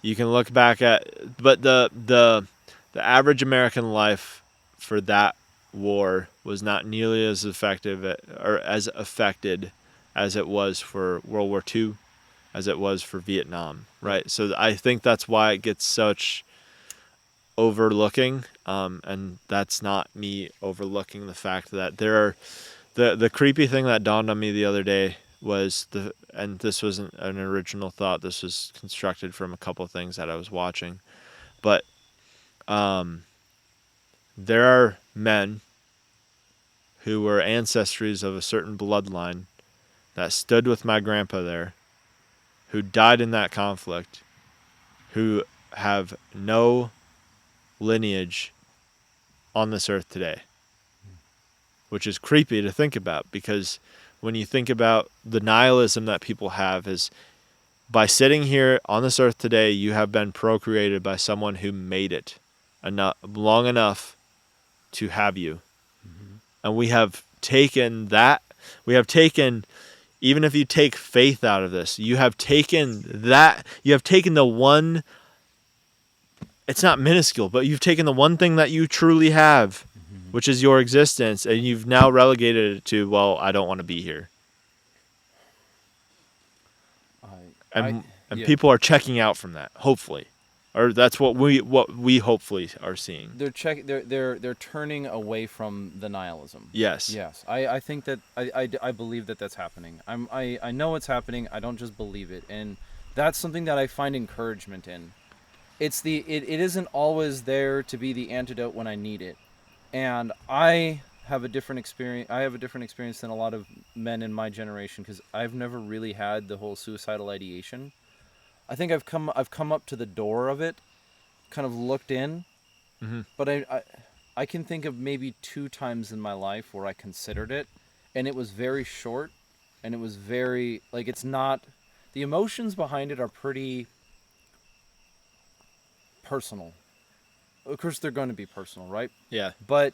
Speaker 1: you can look back at, but the average American life for that war was not nearly as effective or as affected as it was for World War II, as it was for Vietnam, right? So I think that's why it gets such overlooking, and that's not me overlooking the fact that there are the creepy thing that dawned on me the other day was and this wasn't an original thought, this was constructed from a couple of things that I was watching, but there are men who were ancestries of a certain bloodline that stood with my grandpa there, who died in that conflict, who have no lineage on this earth today, which is creepy to think about, because when you think about the nihilism that people have is, by sitting here on this earth today, you have been procreated by someone who made it long enough to have you. Mm-hmm. And we have taken, even if you take faith out of this, you have taken the one, it's not minuscule, but you've taken the one thing that you truly have, mm-hmm. which is your existence, and you've now relegated it to, well, I don't want to be here. And people are checking out from that, hopefully, or that's what we hopefully are seeing.
Speaker 2: They're turning away from the nihilism.
Speaker 1: Yes.
Speaker 2: I think that I believe that that's happening. I know it's happening. I don't just believe it, and that's something that I find encouragement in. It isn't always there to be the antidote when I need it, and I have a different experience than a lot of men in my generation, because I've never really had the whole suicidal ideation. I think I've come up to the door of it, kind of looked in, mm-hmm. but I can think of maybe 2 times in my life where I considered it, and it was very short, and it was very, like, it's not, the emotions behind it are pretty personal. Of course, they're going to be personal, right?
Speaker 1: Yeah.
Speaker 2: But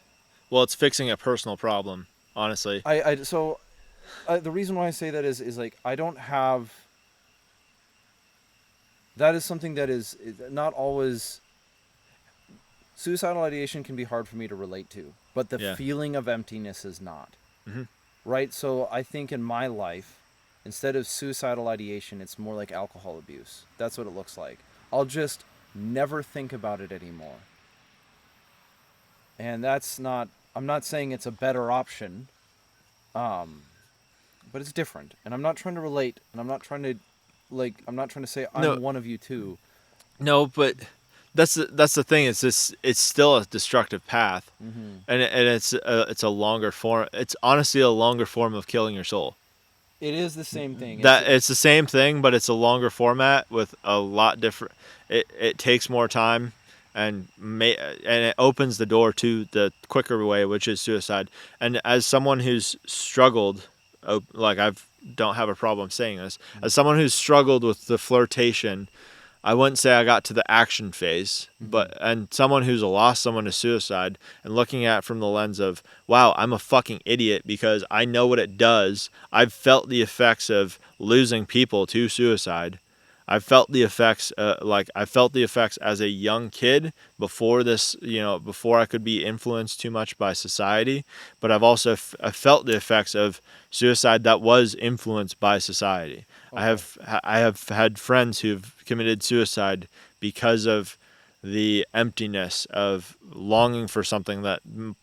Speaker 1: well, it's fixing a personal problem, honestly.
Speaker 2: The reason why I say that is like, I don't have. That is something that is not always. Suicidal ideation can be hard for me to relate to, but the feeling of emptiness is not. Mm-hmm. Right? So I think in my life, instead of suicidal ideation, it's more like alcohol abuse. That's what it looks like. I'll just never think about it anymore. And that's not, I'm not saying it's a better option, but it's different. And I'm not trying to relate, and I'm not trying to say I'm one of you too.
Speaker 1: No, but that's the thing. It's still a destructive path, mm-hmm. and it's a longer form. It's honestly a longer form of killing your soul.
Speaker 2: It is the same thing.
Speaker 1: It's the same thing, but it's a longer format with a lot different. It takes more time. And it opens the door to the quicker way, which is suicide. And as someone who's struggled, like I don't have a problem saying this, as someone who's struggled with the flirtation, I wouldn't say I got to the action phase, mm-hmm. and someone who's lost someone to suicide and looking at it from the lens of, wow, I'm a fucking idiot because I know what it does. I've felt the effects of losing people to suicide. I felt the effects, as a young kid before this, before I could be influenced too much by society. But I've also I felt the effects of suicide that was influenced by society. Okay. I have had friends who've committed suicide because of the emptiness of longing for something that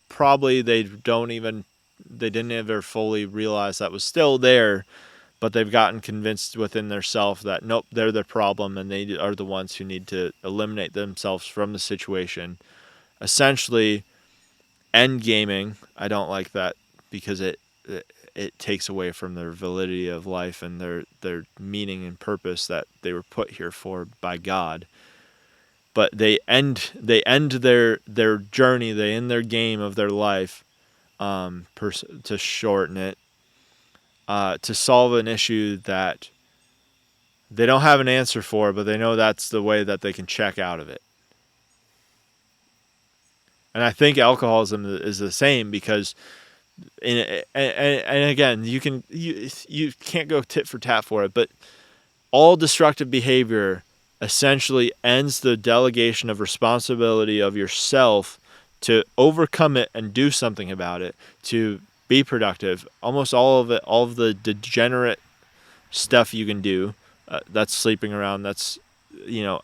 Speaker 1: probably they didn't ever fully realize that was still there. But they've gotten convinced within themselves that, nope, they're the problem and they are the ones who need to eliminate themselves from the situation. Essentially, end gaming, I don't like that because it takes away from their validity of life and their meaning and purpose that they were put here for by God. but they end their journey, they end their game of their life, to shorten it, to solve an issue that they don't have an answer for, but they know that's the way that they can check out of it. And I think alcoholism is the same, because and again, you can't go tit for tat for it, but all destructive behavior essentially ends the delegation of responsibility of yourself to overcome it and do something about it, to be productive. Almost all of it, all of the degenerate stuff you can do, that's sleeping around, that's,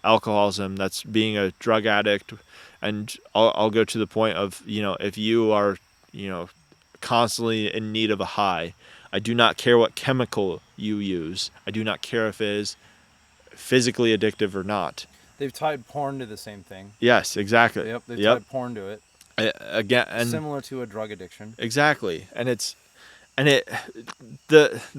Speaker 1: alcoholism, that's being a drug addict. And I'll go to the point of, if you are, constantly in need of a high, I do not care what chemical you use. I do not care if it is physically addictive or not.
Speaker 2: They've tied porn to the same thing.
Speaker 1: Yes, exactly.
Speaker 2: Yep, they've tied porn to it.
Speaker 1: Again, and
Speaker 2: similar to a drug addiction.
Speaker 1: Exactly. The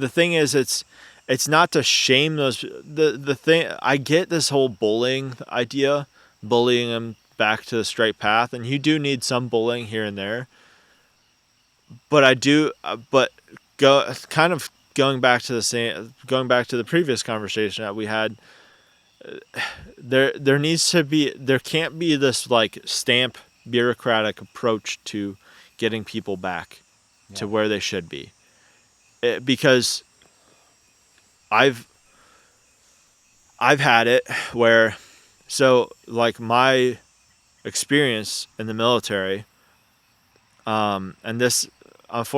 Speaker 1: thing is, it's not to shame those. The thing, I get this whole bullying idea, bullying them back to the straight path, and you do need some bullying here and there. But going back to the previous conversation that we had, there can't be this like stamp bureaucratic approach to getting people back to where they should be, because I've had it where, so like my experience in the military, and this it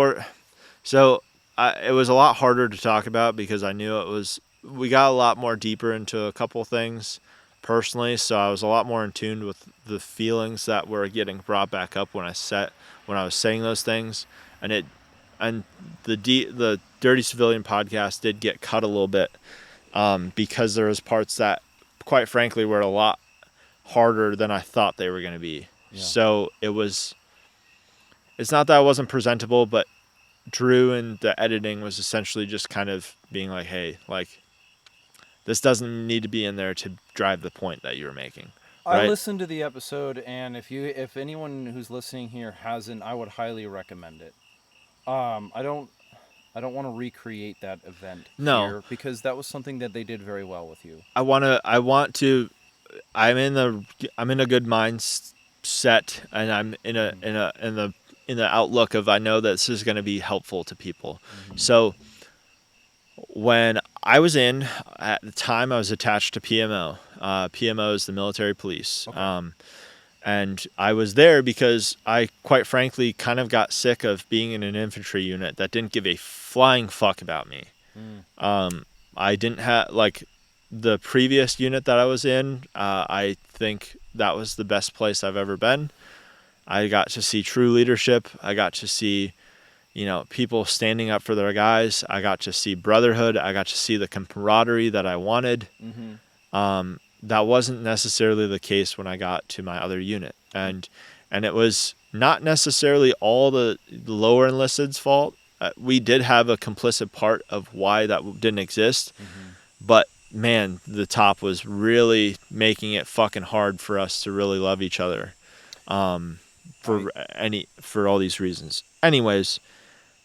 Speaker 1: was a lot harder to talk about, because I knew we got a lot more deeper into a couple things personally, so I was a lot more in tune with the feelings that were getting brought back up when I was saying those things, and the Dirty Civilian podcast did get cut a little bit, because there was parts that, quite frankly, were a lot harder than I thought they were going to be. Yeah. So it's not that it wasn't presentable, but Drew and the editing was essentially just kind of being like, hey, like, this doesn't need to be in there to drive the point that you were making. Right?
Speaker 2: I listened to the episode, and if anyone who's listening here hasn't, I would highly recommend it. I don't want to recreate that event here, because that was something that they did very well with you. I'm in a good mindset, and I'm in the outlook of, I know that this is going to be helpful to people. Mm-hmm. So when I was at the time, I was attached to PMO. PMO is the military police. Okay. And I was there because I, quite frankly, kind of got sick of being in an infantry unit that didn't give a flying fuck about me. I didn't have, like, the previous unit that I was in, I think that was the best place I've ever been. I got to see true leadership. I got to see, people standing up for their guys. I got to see brotherhood. I got to see the camaraderie that I wanted. Mm-hmm. That wasn't necessarily the case when I got to my other unit. And it was not necessarily all the lower enlisted's fault. We did have a complicit part of why that didn't exist. Mm-hmm. But, man, the top was really making it fucking hard for us to really love each other. For all these reasons. Anyways,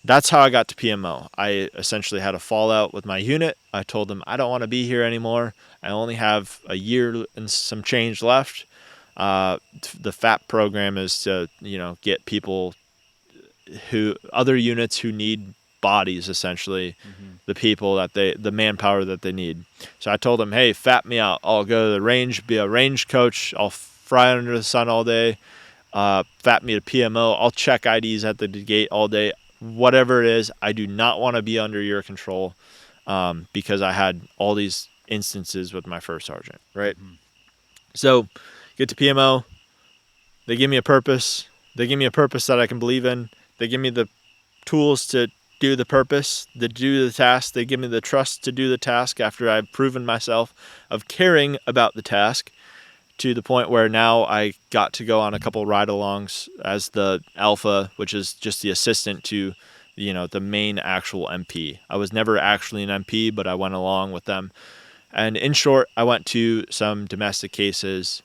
Speaker 2: that's how I got to PMO. I essentially had a fallout with my unit. I told them I don't want to be here anymore. I only have a year and some change left. The FAP program is to, get people other units who need bodies, essentially, mm-hmm. the manpower that they need. So I told them, hey, FAP me out. I'll go to the range, be a range coach. I'll fry under the sun all day. FAP me to PMO. I'll check IDs at the gate all day. Whatever it is, I do not want to be under your control, because I had all these instances with my first sergeant, right? Mm-hmm. So get to PMO. They give me a purpose. They give me a purpose that I can believe in. They give me the tools to do the purpose, to do the task. They give me the trust to do the task after I've proven myself of caring about the task, to the point where now I got to go on a couple ride-alongs as the alpha, which is just the assistant to, the main actual MP. I was never actually an MP, but I went along with them. And in short, I went to some domestic cases,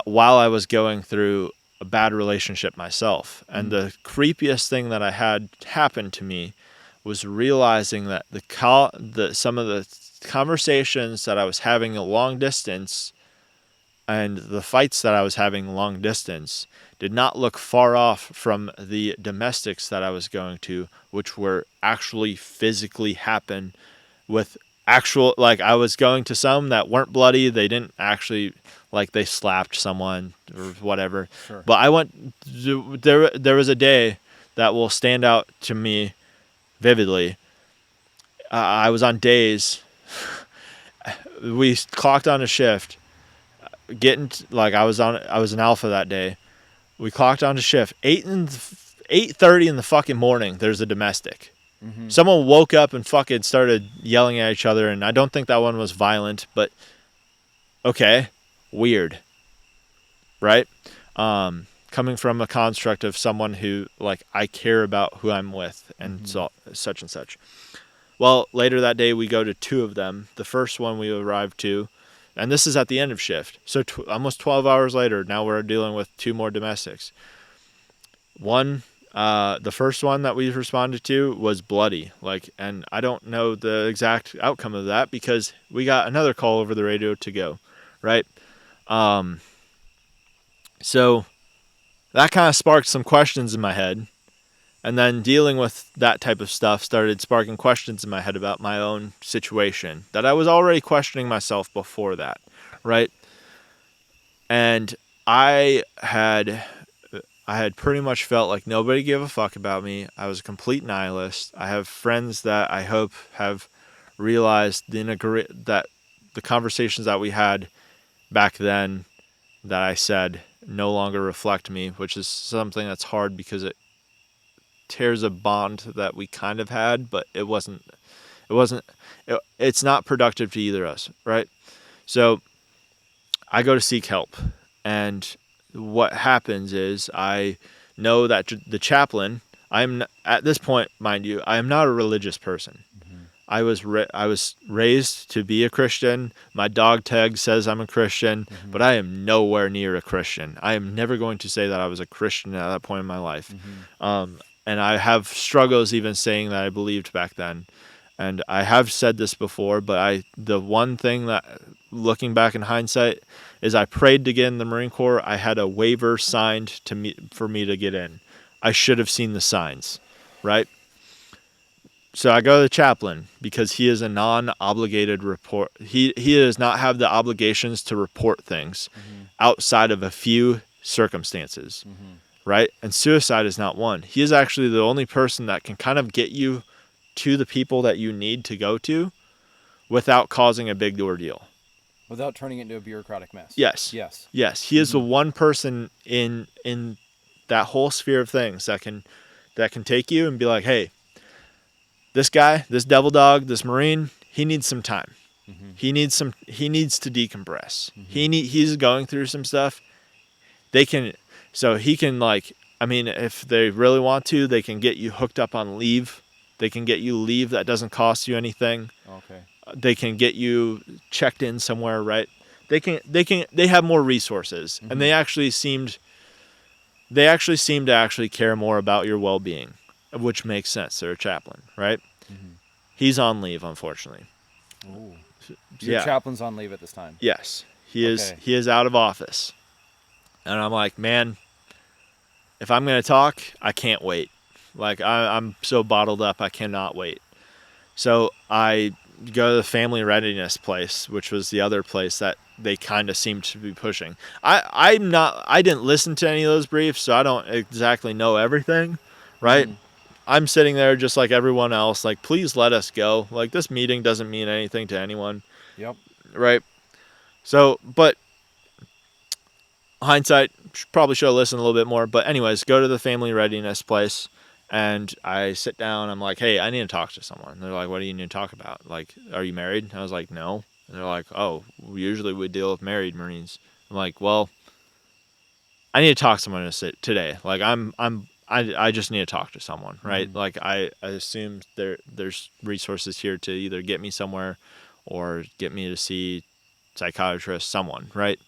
Speaker 1: while I was going through a bad relationship myself. And the creepiest thing that I had happen to me was realizing that some of the conversations that I was having a long distance and the fights that I was having long distance did not look far off from the domestics that I was going to, which were actually physically happen with actual, like, I was going to some that weren't bloody. They didn't actually, like, they slapped someone or whatever.
Speaker 2: Sure.
Speaker 1: But I went, there was a day that will stand out to me vividly. I was on days. We clocked on a shift. I was an alpha that day. We clocked on to shift 8:30 in the fucking morning. There's a domestic. Someone woke up and fucking started yelling at each other, and I don't think that one was violent, but okay, weird, right? Coming from a construct of someone who, like, I care about who I'm with and so such and such. Well, later that day we go to two of them. The first one we arrived to, and this is at the end of shift. So almost 12 hours later, now we're dealing with two more domestics. One, the first one that we responded to was bloody. And I don't know the exact outcome of that because we got another call over the radio to go, right? So that kind of sparked some questions in my head. And then dealing with that type of stuff started sparking questions in my head about my own situation that I was already questioning myself before that, right? And I had pretty much felt like nobody gave a fuck about me. I was a complete nihilist. I have friends that I hope have realized that the conversations that we had back then that I said no longer reflect me, which is something that's hard because it tears a bond that we kind of had, but it's not productive to either of us, right? So I go to seek help, and what happens is I know that the chaplain, at this point, mind you, I am not a religious person. I was raised to be a Christian. My dog tag says I'm a Christian, but I am nowhere near a Christian. I am never going to say that I was a Christian at that point in my life. And I have struggles even saying that I believed back then. And I have said this before, but the one thing that, looking back in hindsight, is I prayed to get in the Marine Corps. I had a waiver signed for me to get in. I should have seen the signs, right? So I go to the chaplain because he is a non-obligated report. He does not have the obligations to report things outside of a few circumstances, right? And suicide is not one. He is actually the only person that can kind of get you to the people that you need to go to without causing a big ordeal.
Speaker 2: Without turning it into a bureaucratic mess.
Speaker 1: Yes.
Speaker 2: Yes.
Speaker 1: Yes. He is the one person in that whole sphere of things that can take you and be like, hey, this guy, this devil dog, this Marine, he needs some time. He needs to decompress. He's going through some stuff. He can, if they really want to, they can get you hooked up on leave. They can get you leave that doesn't cost you anything.
Speaker 2: Okay.
Speaker 1: They can get you checked in somewhere, right? They have more resources, and they actually seem to actually care more about your well-being, which makes sense. They're a chaplain, right? He's on leave, unfortunately.
Speaker 2: Ooh. Your chaplain's on leave at this time.
Speaker 1: Yes, he is. He is out of office, and I'm like, man, if I'm gonna talk, I can't wait. Like I'm so bottled up, I cannot wait. So I go to the family readiness place, which was the other place that they kind of seemed to be pushing. I didn't listen to any of those briefs, so I don't exactly know everything, right? I'm sitting there just like everyone else, like, please let us go. Like, this meeting doesn't mean anything to anyone.
Speaker 2: Yep.
Speaker 1: Right? So, but hindsight, probably should have listened a little bit more. But anyways, go to the family readiness place, and I sit down. I'm like, hey, I need to talk to someone. And they're like, what do you need to talk about? Like, are you married? And I was like, no. And they're like, oh, usually we deal with married Marines. I'm like, well, I need to talk to someone today. Like, I just need to talk to someone, right? Like, I assume there's resources here to either get me somewhere or get me to see psychiatrist, someone, right?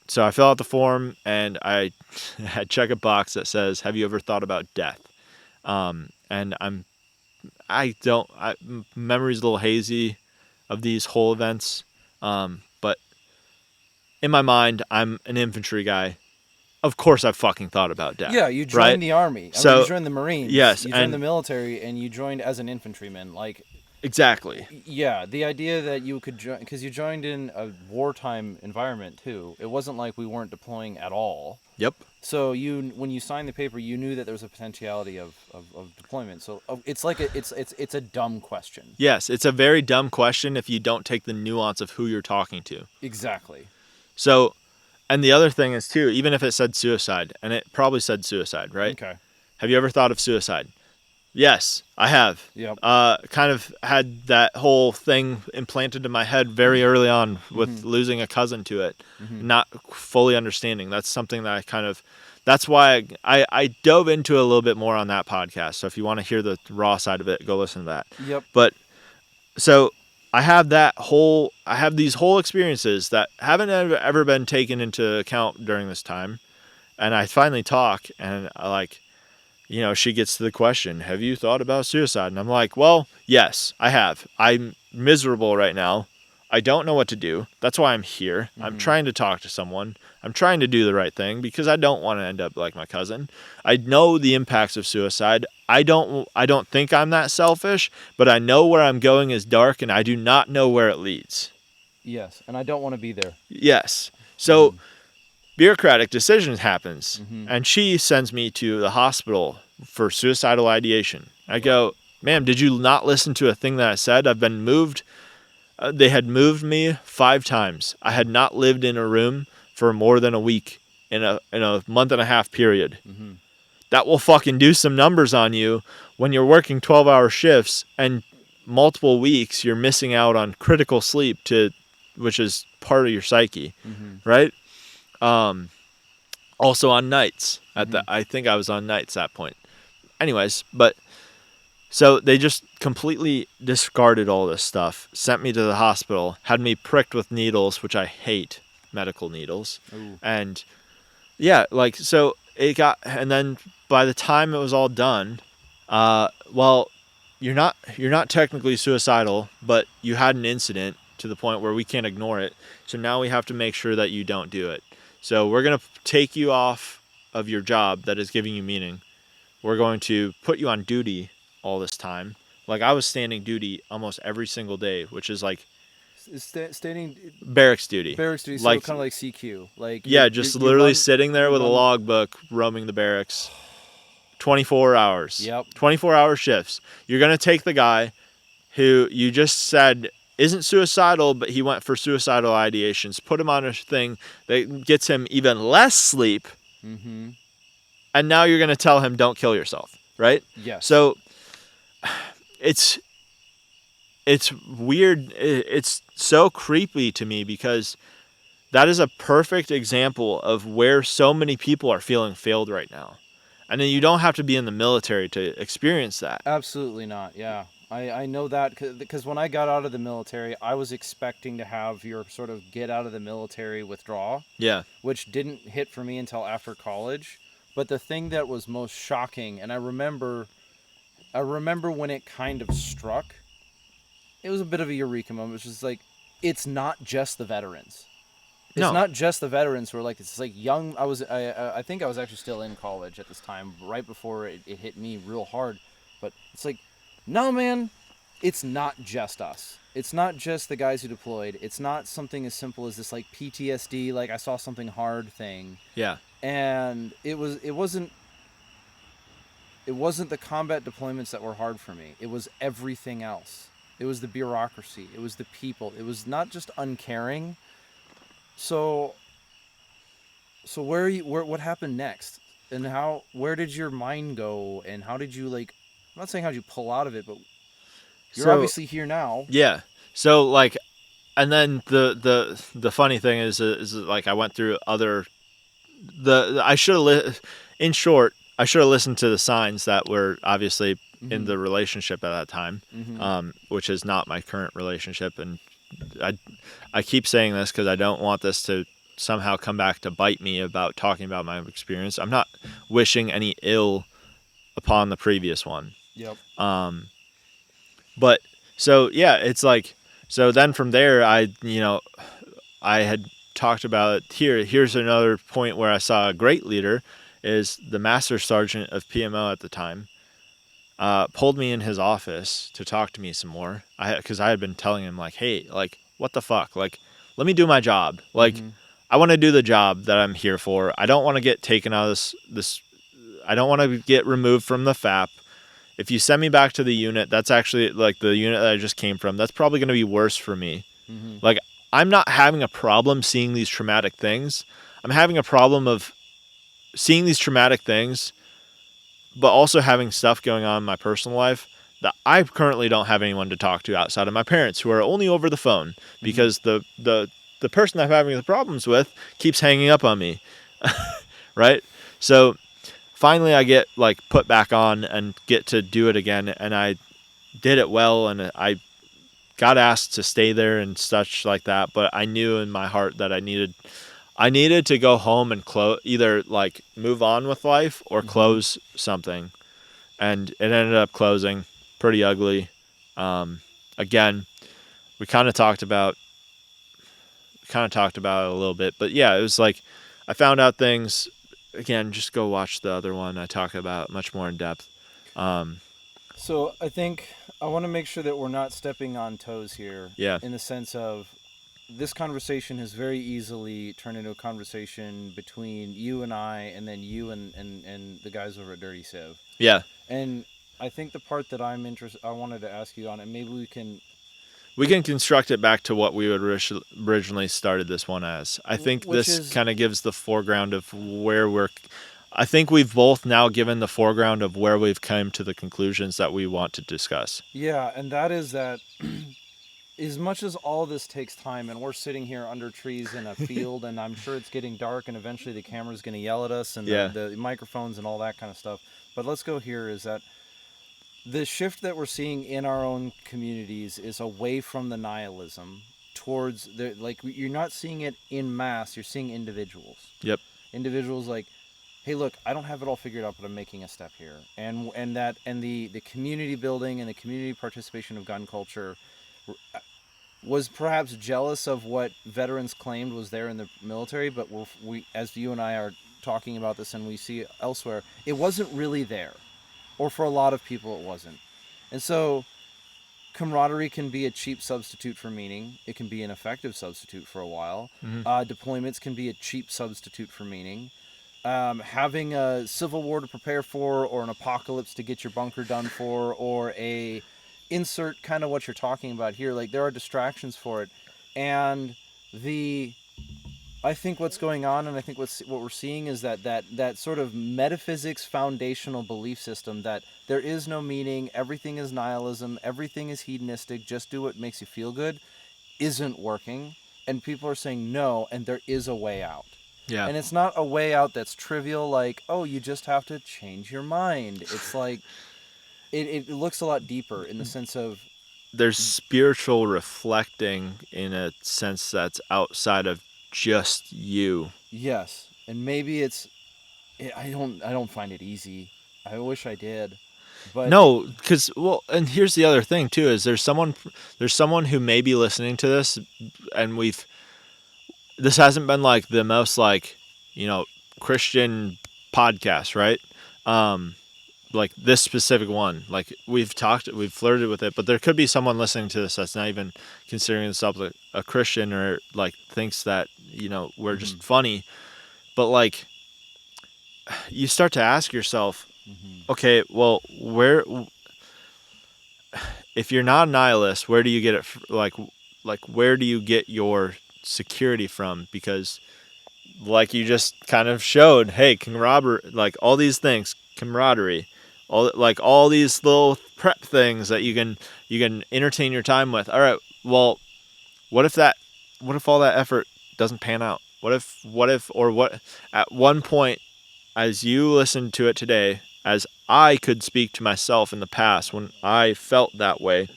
Speaker 1: So I fill out the form and I check a box that says, "Have you ever thought about death?" And memory's a little hazy of these whole events. But in my mind, I'm an infantry guy. Of course I've fucking thought about death.
Speaker 2: Yeah, you joined
Speaker 1: right?
Speaker 2: the army.
Speaker 1: So,
Speaker 2: you joined the Marines.
Speaker 1: yes,
Speaker 2: You joined
Speaker 1: and
Speaker 2: the military, and you joined as an infantryman. Like,
Speaker 1: exactly.
Speaker 2: yeah, the idea that you could join, because you joined in a wartime environment too. It wasn't like we weren't deploying at all.
Speaker 1: Yep.
Speaker 2: So when you signed the paper, you knew that there was a potentiality of deployment. So it's like it's a dumb question.
Speaker 1: Yes, it's a very dumb question if you don't take the nuance of who you're talking to.
Speaker 2: Exactly.
Speaker 1: So, and the other thing is too, even if it said suicide, and it probably said suicide, right?
Speaker 2: Okay.
Speaker 1: Have you ever thought of suicide? Yes, I have.
Speaker 2: Yep.
Speaker 1: Kind of had that whole thing implanted in my head very early on with losing a cousin to it, not fully understanding. That's something that that's why I dove into it a little bit more on that podcast. So if you want to hear the raw side of it, go listen to that.
Speaker 2: Yep.
Speaker 1: But so I have these whole experiences that haven't ever been taken into account during this time. And I finally talk and she gets to the question, have you thought about suicide? And I'm like, well, yes, I have. I'm miserable right now. I don't know what to do. That's why I'm here. I'm trying to talk to someone. I'm trying to do the right thing because I don't want to end up like my cousin. I know the impacts of suicide. I don't think I'm that selfish, but I know where I'm going is dark and I do not know where it leads.
Speaker 2: Yes, and I don't want to be there.
Speaker 1: Yes. So bureaucratic decision happens, and she sends me to the hospital for suicidal ideation. I go, ma'am, did you not listen to a thing that I said? I've been moved. They had moved me 5 times. I had not lived in a room for more than a week in a month and a half period. That will fucking do some numbers on you when you're working 12-hour shifts and multiple weeks you're missing out on critical sleep which is part of your psyche, right? Also on nights. I think I was on nights at that point. Anyways, but so they just completely discarded all this stuff, sent me to the hospital, had me pricked with needles, which I hate, medical needles.
Speaker 2: Ooh.
Speaker 1: And yeah, so it got, and then by the time it was all done, you're not technically suicidal, but you had an incident to the point where we can't ignore it. So now we have to make sure that you don't do it. So we're going to take you off of your job that is giving you meaning. We're going to put you on duty all this time. Like I was standing duty almost every single day, which is like
Speaker 2: standing
Speaker 1: barracks duty.
Speaker 2: Barracks duty, so
Speaker 1: like
Speaker 2: kind of like CQ. Like
Speaker 1: just literally sitting there with a logbook, roaming the barracks, 24 hours.
Speaker 2: Yep.
Speaker 1: 24-hour shifts. You're gonna take the guy who you just said isn't suicidal, but he went for suicidal ideations. Put him on a thing that gets him even less sleep. And now you're gonna tell him don't kill yourself, right?
Speaker 2: Yes.
Speaker 1: So it's weird. It's so creepy to me because that is a perfect example of where so many people are feeling failed right now. And then you don't have to be in the military to experience that.
Speaker 2: Absolutely not. Yeah. I know that because when I got out of the military, I was expecting to have your sort of get out of the military withdrawal.
Speaker 1: Yeah.
Speaker 2: Which didn't hit for me until after college. But the thing that was most shocking, and I remember when it kind of struck, it was a bit of a eureka moment. It was just like, it's not just the veterans. It's not just the veterans who are like, it's like young. I think I was actually still in college at this time, right before it hit me real hard. But it's like, no, man, it's not just us. It's not just the guys who deployed. It's not something as simple as this like PTSD, like I saw something hard thing.
Speaker 1: Yeah.
Speaker 2: And it wasn't the combat deployments that were hard for me. It was everything else. It was the bureaucracy. It was the people. It was not just uncaring. So what happened next? And where did your mind go? And how did you I'm not saying how did you pull out of it, but you're obviously here now.
Speaker 1: Yeah. So and then the funny thing is like I went through I should have in short, I should have listened to the signs that were obviously in the relationship at that time, which is not my current relationship. And I keep saying this because I don't want this to somehow come back to bite me about talking about my experience. I'm not wishing any ill upon the previous one.
Speaker 2: Yep.
Speaker 1: But so yeah, it's like, so then from there, I had talked about it here. Here's another point where I saw a great leader is the master sergeant of PMO at the time. Pulled me in his office to talk to me some more. Because I had been telling him like, hey, like, what the fuck? Like, let me do my job. Like, I want to do the job that I'm here for. I don't want to get taken out of this. I don't want to get removed from the FAP. If you send me back to the unit, that's actually like the unit that I just came from. That's probably going to be worse for me. Like, I'm not having a problem seeing these traumatic things. I'm having a problem of seeing these traumatic things, but also having stuff going on in my personal life that I currently don't have anyone to talk to outside of my parents, who are only over the phone because the person I'm having the problems with keeps hanging up on me. Right? So finally I get like put back on and get to do it again, and I did it well, and I got asked to stay there and such like that, but I knew in my heart that I needed to go home and either like move on with life or close something. And it ended up closing pretty ugly. Again, we kind of talked about it a little bit, but yeah, it was like I found out things. Again, just go watch the other one I talk about much more in depth.
Speaker 2: So I think I want to make sure that we're not stepping on toes here.
Speaker 1: Yeah.
Speaker 2: In the sense of this conversation has very easily turned into a conversation between you and I, and then you and the guys over at Dirty Civ.
Speaker 1: Yeah.
Speaker 2: And I think the part that I wanted to ask you on, and maybe we can
Speaker 1: construct it back to what we would originally started this one as. I think this kind of gives the foreground of where I think we've both now given the foreground of where we've come to the conclusions that we want to discuss.
Speaker 2: Yeah, and that is that as much as all this takes time, and we're sitting here under trees in a field, and I'm sure it's getting dark, and eventually the camera's going to yell at us, and the microphones and all that kind of stuff. But let's go here is that the shift that we're seeing in our own communities is away from the nihilism towards you're not seeing it in mass, you're seeing individuals.
Speaker 1: Yep.
Speaker 2: Individuals like, hey, look, I don't have it all figured out, but I'm making a step here. And the community building and the community participation of gun culture was perhaps jealous of what veterans claimed was there in the military, but we, as you and I are talking about this and we see elsewhere, it wasn't really there. Or for a lot of people, it wasn't. And so camaraderie can be a cheap substitute for meaning. It can be an effective substitute for a while. Deployments can be a cheap substitute for meaning. Having a civil war to prepare for, or an apocalypse to get your bunker done for, or a insert kind of what you're talking about here, like there are distractions for it. And I think what's going on, and I think what we're seeing is that sort of metaphysics foundational belief system that there is no meaning, everything is nihilism, everything is hedonistic, just do what makes you feel good, isn't working. And people are saying no, and there is a way out.
Speaker 1: Yeah.
Speaker 2: And it's not a way out that's trivial, like, oh, you just have to change your mind. It's like, it looks a lot deeper in the sense of...
Speaker 1: There's spiritual reflecting in a sense that's outside of just you.
Speaker 2: Yes. And maybe I don't find it easy. I wish I did. But
Speaker 1: no, because, well, and here's the other thing, too, is there's someone who may be listening to this, and this hasn't been like the most like, Christian podcast, right? Like this specific one, like we've flirted with it, but there could be someone listening to this that's not even considering themselves a Christian, or like thinks that, we're just funny. But like, you start to ask yourself, okay, well, if you're not a nihilist, where do you get it? Like where do you get your security from? Because like you just kind of showed, hey, camaraderie, like all these things, camaraderie, all these little prep things that you can entertain your time with. All right, well, what if all that effort doesn't pan out? What if at one point, as you listen to it today, as I could speak to myself in the past when I felt that way,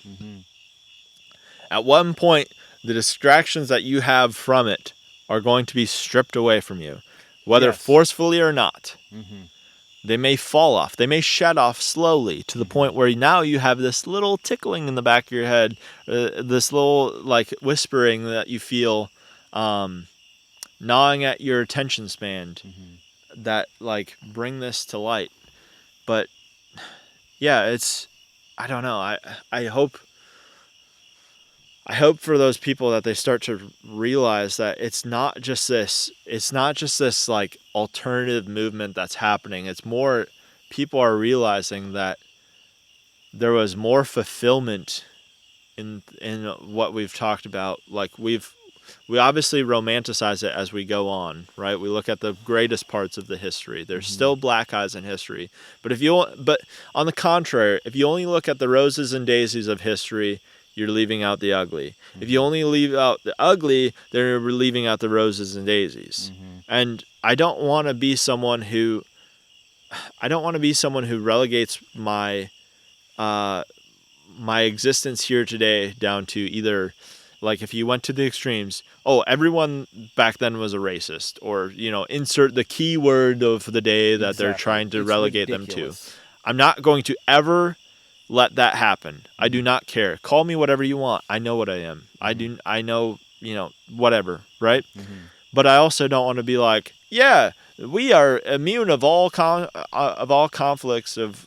Speaker 1: at one point, the distractions that you have from it are going to be stripped away from you, whether
Speaker 2: Yes.
Speaker 1: forcefully or not.
Speaker 2: Mm-hmm.
Speaker 1: They may fall off. They may shed off slowly to the
Speaker 2: Mm-hmm.
Speaker 1: point where now you have this little tickling in the back of your head, this little like whispering that you feel, gnawing at your attention span,
Speaker 2: Mm-hmm.
Speaker 1: that like bring this to light. But yeah, it's, I don't know. I hope for those people that they start to realize that it's not just this like alternative movement that's happening. It's more, people are realizing that there was more fulfillment in what we've talked about. Like we obviously romanticize it as we go on, right? We look at the greatest parts of the history. There's still black eyes in history, but but on the contrary, if you only look at the roses and daisies of history, you're leaving out the ugly. If you only leave out the ugly, then you're leaving out the roses and daisies. And I don't want to be someone who relegates my my existence here today down to either, like, if you went to the extremes, oh, everyone back then was a racist, or insert the key word of the day that they're trying to relegate them to. I'm not going to ever let that happen. I do not care. Call me whatever you want. I know what I am. I know, whatever, right? But I also don't want to be like, yeah, we are immune of all conflicts of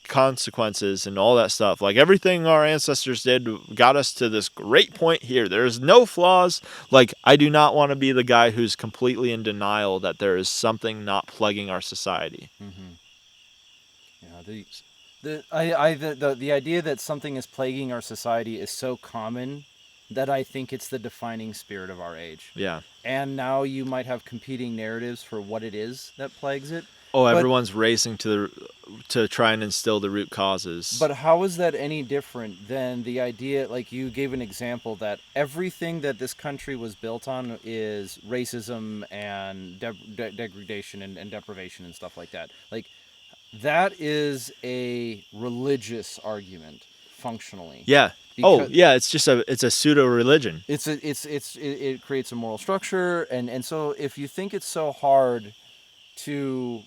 Speaker 1: consequences and all that stuff. Like, everything our ancestors did got us to this great point here. There's no flaws. Like, I do not want to be the guy who's completely in denial that there is something not plaguing our society.
Speaker 2: Yeah, the idea that something is plaguing our society is so common that I think it's the defining spirit of our age.
Speaker 1: Yeah.
Speaker 2: And now you might have competing narratives for what it is that plagues it.
Speaker 1: Oh, everyone's racing to try and instill the root causes.
Speaker 2: But how is that any different than the idea, like you gave an example, that everything that this country was built on is racism and degradation and deprivation and stuff like that? Like, that is a religious argument, functionally.
Speaker 1: Yeah. It's just it's a pseudo religion.
Speaker 2: It creates a moral structure, and so if you think it's so hard to,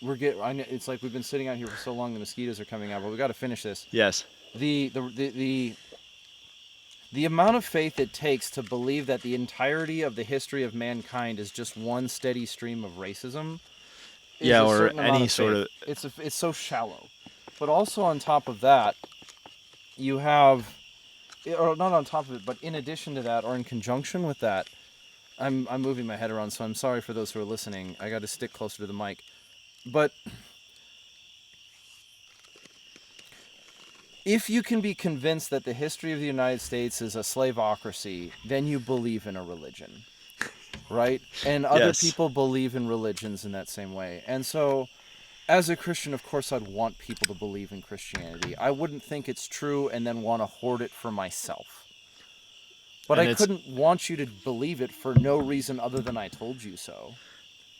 Speaker 2: it's like we've been sitting out here for so long, the mosquitoes are coming out, but we got to finish this.
Speaker 1: Yes.
Speaker 2: The amount of faith it takes to believe that the entirety of the history of mankind is just one steady stream of racism.
Speaker 1: Yeah, or any sort of.
Speaker 2: It's so shallow. But also on top of that, you have, or not on top of it, but in addition to that, or in conjunction with that, I'm moving my head around, so I'm sorry for those who are listening. I got to stick closer to the mic. But if you can be convinced that the history of the United States is a slaveocracy, then you believe in a religion, right? And other people believe in religions in that same way. And so, as a Christian, of course, I'd want people to believe in Christianity. I wouldn't think it's true and then want to hoard it for myself. But I couldn't want you to believe it for no reason other than I told you so.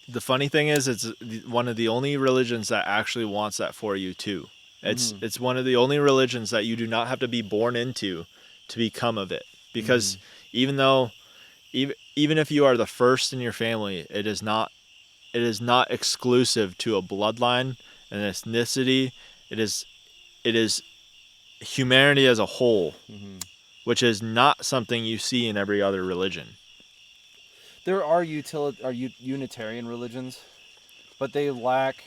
Speaker 1: The funny thing is, it's one of the only religions that actually wants that for you too. It's one of the only religions that you do not have to be born into to become of it. Because even if you are the first in your family, it is not exclusive to a bloodline, an ethnicity. It is humanity as a whole, which is not something you see in every other religion.
Speaker 2: There are Unitarian religions, but they lack,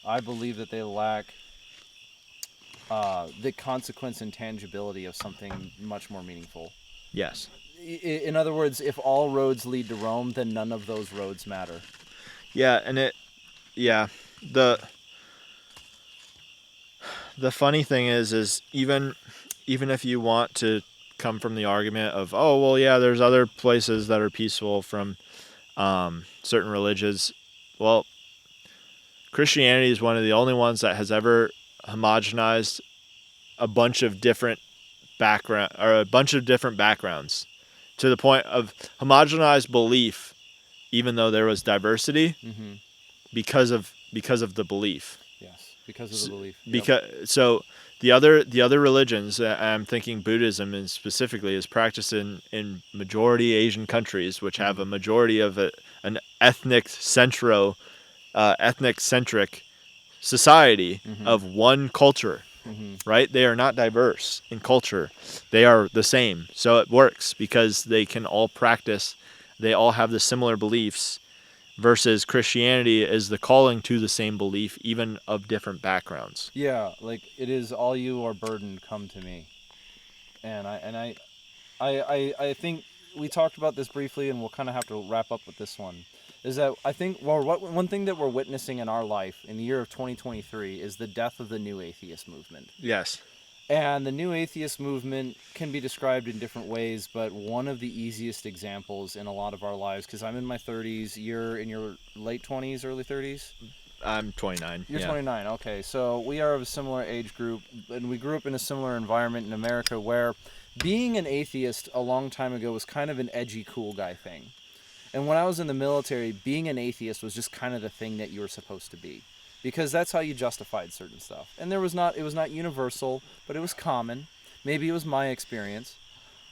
Speaker 2: I believe that they lack the consequence and tangibility of something much more meaningful.
Speaker 1: Yes.
Speaker 2: In other words, if all roads lead to Rome, then none of those roads matter.
Speaker 1: Yeah, and the funny thing is even if you want to come from the argument of, oh, well, yeah, there's other places that are peaceful from certain religions. Well, Christianity is one of the only ones that has ever homogenized a bunch of different backgrounds to the point of homogenized belief, even though there was diversity, because of the belief.
Speaker 2: Yes. because of the belief. Yep.
Speaker 1: Because so the other religions, I'm thinking Buddhism and specifically, is practiced in majority Asian countries, which have a majority of an ethnic centric society of one culture. Right? They are not diverse in culture. They are the same. So it works because they can all practice. They all have the similar beliefs. Versus Christianity is the calling to the same belief, even of different backgrounds.
Speaker 2: Yeah, like it is all you are burdened, come to me. And I think we talked about this briefly, and we'll kind of have to wrap up with this one. Is that I think one thing that we're witnessing in our life in the year of 2023 is the death of the new atheist movement.
Speaker 1: Yes.
Speaker 2: And the new atheist movement can be described in different ways, but one of the easiest examples in a lot of our lives, because I'm in my 30s, you're in your late 20s, early 30s?
Speaker 1: I'm 29.
Speaker 2: You're 29, okay. So we are of a similar age group, and we grew up in a similar environment in America where being an atheist a long time ago was kind of an edgy, cool guy thing. And when I was in the military, being an atheist was just kind of the thing that you were supposed to be, because that's how you justified certain stuff. And it was not universal, but it was common. Maybe it was my experience,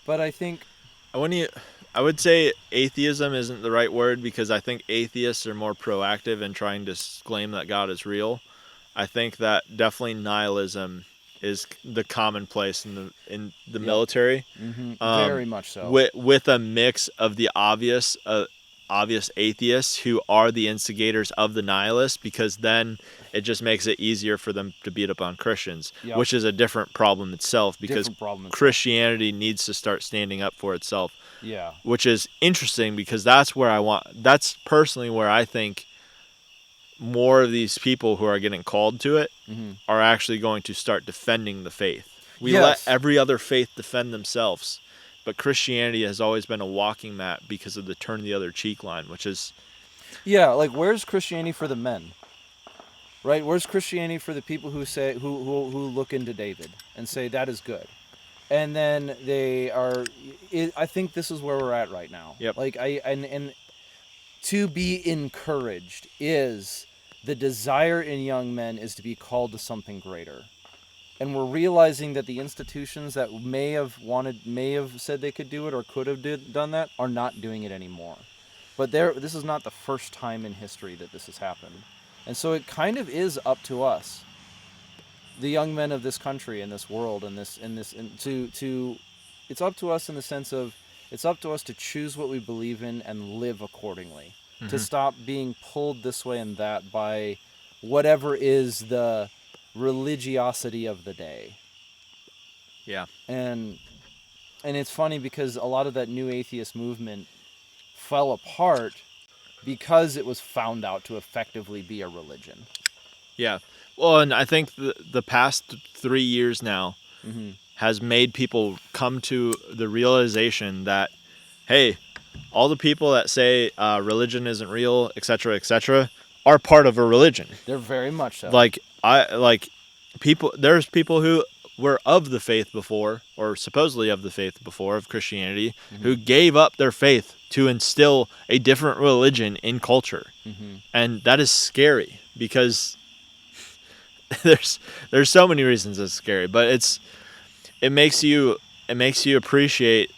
Speaker 2: but I think
Speaker 1: I would say atheism isn't the right word, because I think atheists are more proactive in trying to claim that God is real. I think that definitely nihilism is the commonplace in the military.
Speaker 2: very much so.
Speaker 1: With a mix of the obvious atheists who are the instigators of the nihilists, because then it just makes it easier for them to beat up on Christians, which is a different problem itself, because Christianity needs to start standing up for itself.
Speaker 2: Yeah.
Speaker 1: Which is interesting, because that's personally where I think more of these people who are getting called to it are actually going to start defending the faith. We let every other faith defend themselves, but Christianity has always been a walking mat because of the turn the other cheek line, which is...
Speaker 2: Yeah, like where's Christianity for the men? Right? Where's Christianity for the people who say who look into David and say that is good? And then they are... I think this is where we're at right now.
Speaker 1: Yep.
Speaker 2: Like and to be encouraged is the desire in young men is to be called to something greater. And we're realizing that the institutions that may have said they could do it or could have done that are not doing it anymore. But this is not the first time in history that this has happened. And so it kind of is up to us, the young men of this country and this world and it's up to us in the sense of it's up to us to choose what we believe in and live accordingly. To stop being pulled this way and that by whatever is the religiosity of the day.
Speaker 1: Yeah.
Speaker 2: And it's funny because a lot of that new atheist movement fell apart because it was found out to effectively be a religion.
Speaker 1: Yeah. Well, and I think the past 3 years now has made people come to the realization that, hey, all the people that say religion isn't real, etc., are part of a religion.
Speaker 2: They're very much so.
Speaker 1: There's people who were of the faith before, or supposedly of the faith before, of Christianity, who gave up their faith to instill a different religion in culture. And that is scary, because there's so many reasons it's scary, but it makes you appreciate.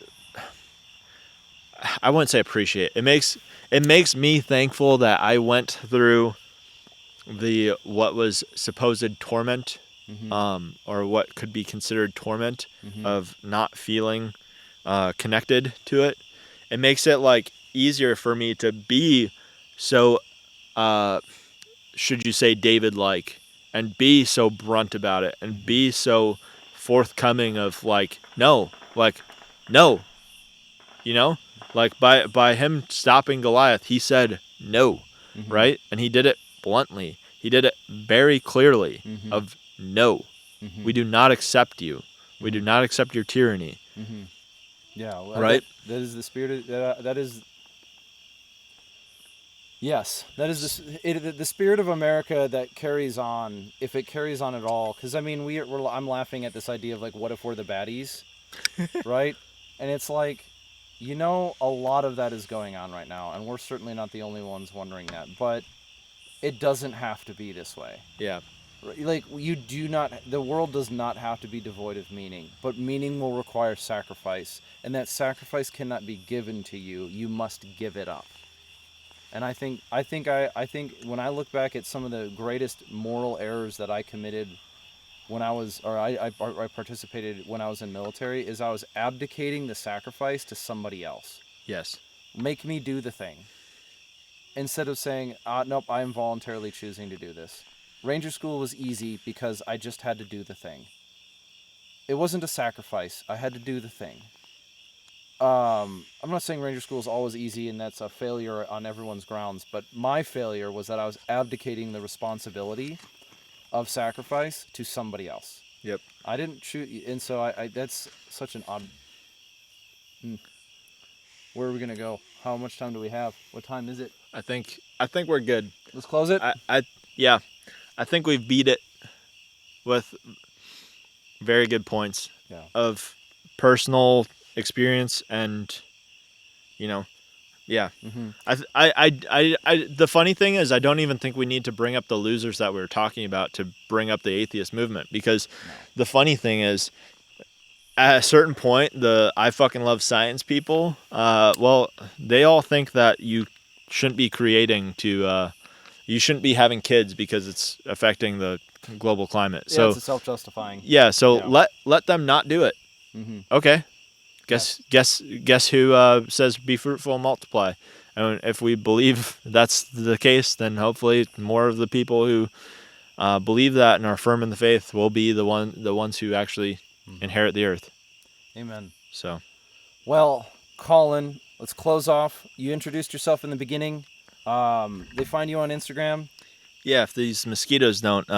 Speaker 1: I wouldn't say appreciate. It makes me thankful that I went through what was supposed torment, or what could be considered torment of not feeling connected to it. It makes it like easier for me to be so, should you say, David-like, and be so brunt about it, and be so forthcoming of no, you know. Like by him stopping Goliath, he said no, right? And he did it bluntly. He did it very clearly of no. We do not accept you. We do not accept your tyranny.
Speaker 2: Yeah, well,
Speaker 1: right?
Speaker 2: That is the spirit. That is. Yes, that is the spirit of America that carries on, if it carries on at all. Because I mean, I'm laughing at this idea of like, what if we're the baddies, right? And it's like, a lot of that is going on right now, and we're certainly not the only ones wondering that. But it doesn't have to be this way.
Speaker 1: Yeah.
Speaker 2: Like, the world does not have to be devoid of meaning, but meaning will require sacrifice, and that sacrifice cannot be given to you. You must give it up. And I think when I look back at some of the greatest moral errors that I committed when I participated when I was in military, is I was abdicating the sacrifice to somebody else.
Speaker 1: Yes.
Speaker 2: Make me do the thing. Instead of saying, nope, I am voluntarily choosing to do this. Ranger school was easy because I just had to do the thing. It wasn't a sacrifice. I had to do the thing. I'm not saying Ranger school is always easy and that's a failure on everyone's grounds, but my failure was that I was abdicating the responsibility of sacrifice to somebody else.
Speaker 1: Yep.
Speaker 2: I didn't choose, and so I that's such an odd. Where are we gonna go? How much time do we have? What time is it?
Speaker 1: I think we're good.
Speaker 2: Let's close it.
Speaker 1: Yeah. I think we've beat it with very good points of personal experience and, yeah.
Speaker 2: Mm-hmm.
Speaker 1: The funny thing is I don't even think we need to bring up the losers that we were talking about to bring up the atheist movement, because the funny thing is at a certain point, the I fucking love science people, they all think that you shouldn't be creating you shouldn't be having kids because it's affecting the global climate.
Speaker 2: Yeah,
Speaker 1: So
Speaker 2: it's self-justifying.
Speaker 1: yeah, so let them not do it.
Speaker 2: Mm-hmm.
Speaker 1: Okay. Guess who says be fruitful and multiply? And if we believe that's the case, then hopefully more of the people who believe that and are firm in the faith will be the ones who actually inherit the earth.
Speaker 2: Amen.
Speaker 1: So,
Speaker 2: well, Collin, let's close off. You introduced yourself in the beginning. They find you on Instagram.
Speaker 1: yeah, if these mosquitoes don't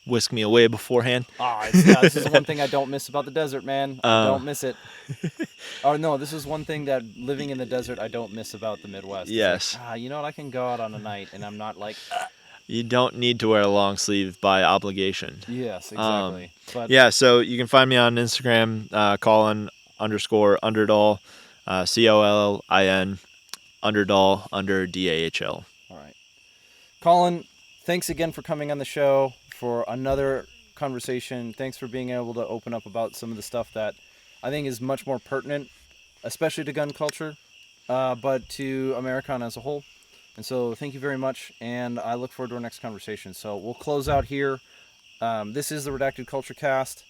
Speaker 1: whisk me away beforehand.
Speaker 2: This is one thing I don't miss about the desert, man. I don't miss it. Oh no, this is one thing that living in the desert I don't miss about the Midwest.
Speaker 1: Yes.
Speaker 2: Like, you know what? I can go out on a night and I'm not like.
Speaker 1: You don't need to wear a long sleeve by obligation.
Speaker 2: Yes, exactly. But
Speaker 1: yeah, so you can find me on Instagram, Collin_Underdahl, COLLIN Underdahl DAHL.
Speaker 2: All right, Collin, thanks again for coming on the show for another conversation. Thanks for being able to open up about some of the stuff that I think is much more pertinent, especially to gun culture, but to Americana as a whole. And so thank you very much, and I look forward to our next conversation. So we'll close out here. This is the Redacted Culture Cast.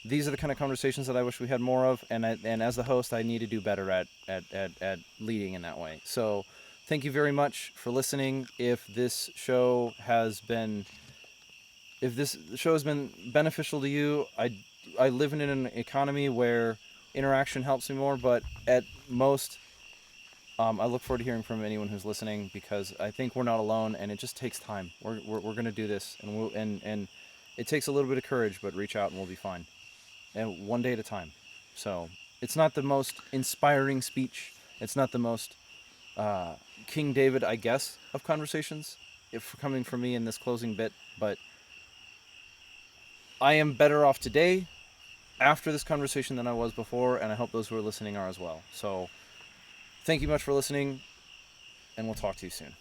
Speaker 2: These are the kind of conversations that I wish we had more of, and as the host, I need to do better at leading in that way. So thank you very much for listening. If this show has been beneficial to you, I live in an economy where interaction helps me more, but at most, I look forward to hearing from anyone who's listening, because I think we're not alone, and it just takes time. We're going to do this, and it takes a little bit of courage, but reach out and we'll be fine. And one day at a time. So it's not the most inspiring speech. It's not the most King David, I guess, of conversations, if coming from me in this closing bit, but I am better off today after this conversation than I was before, and I hope those who are listening are as well. So thank you much for listening, and we'll talk to you soon.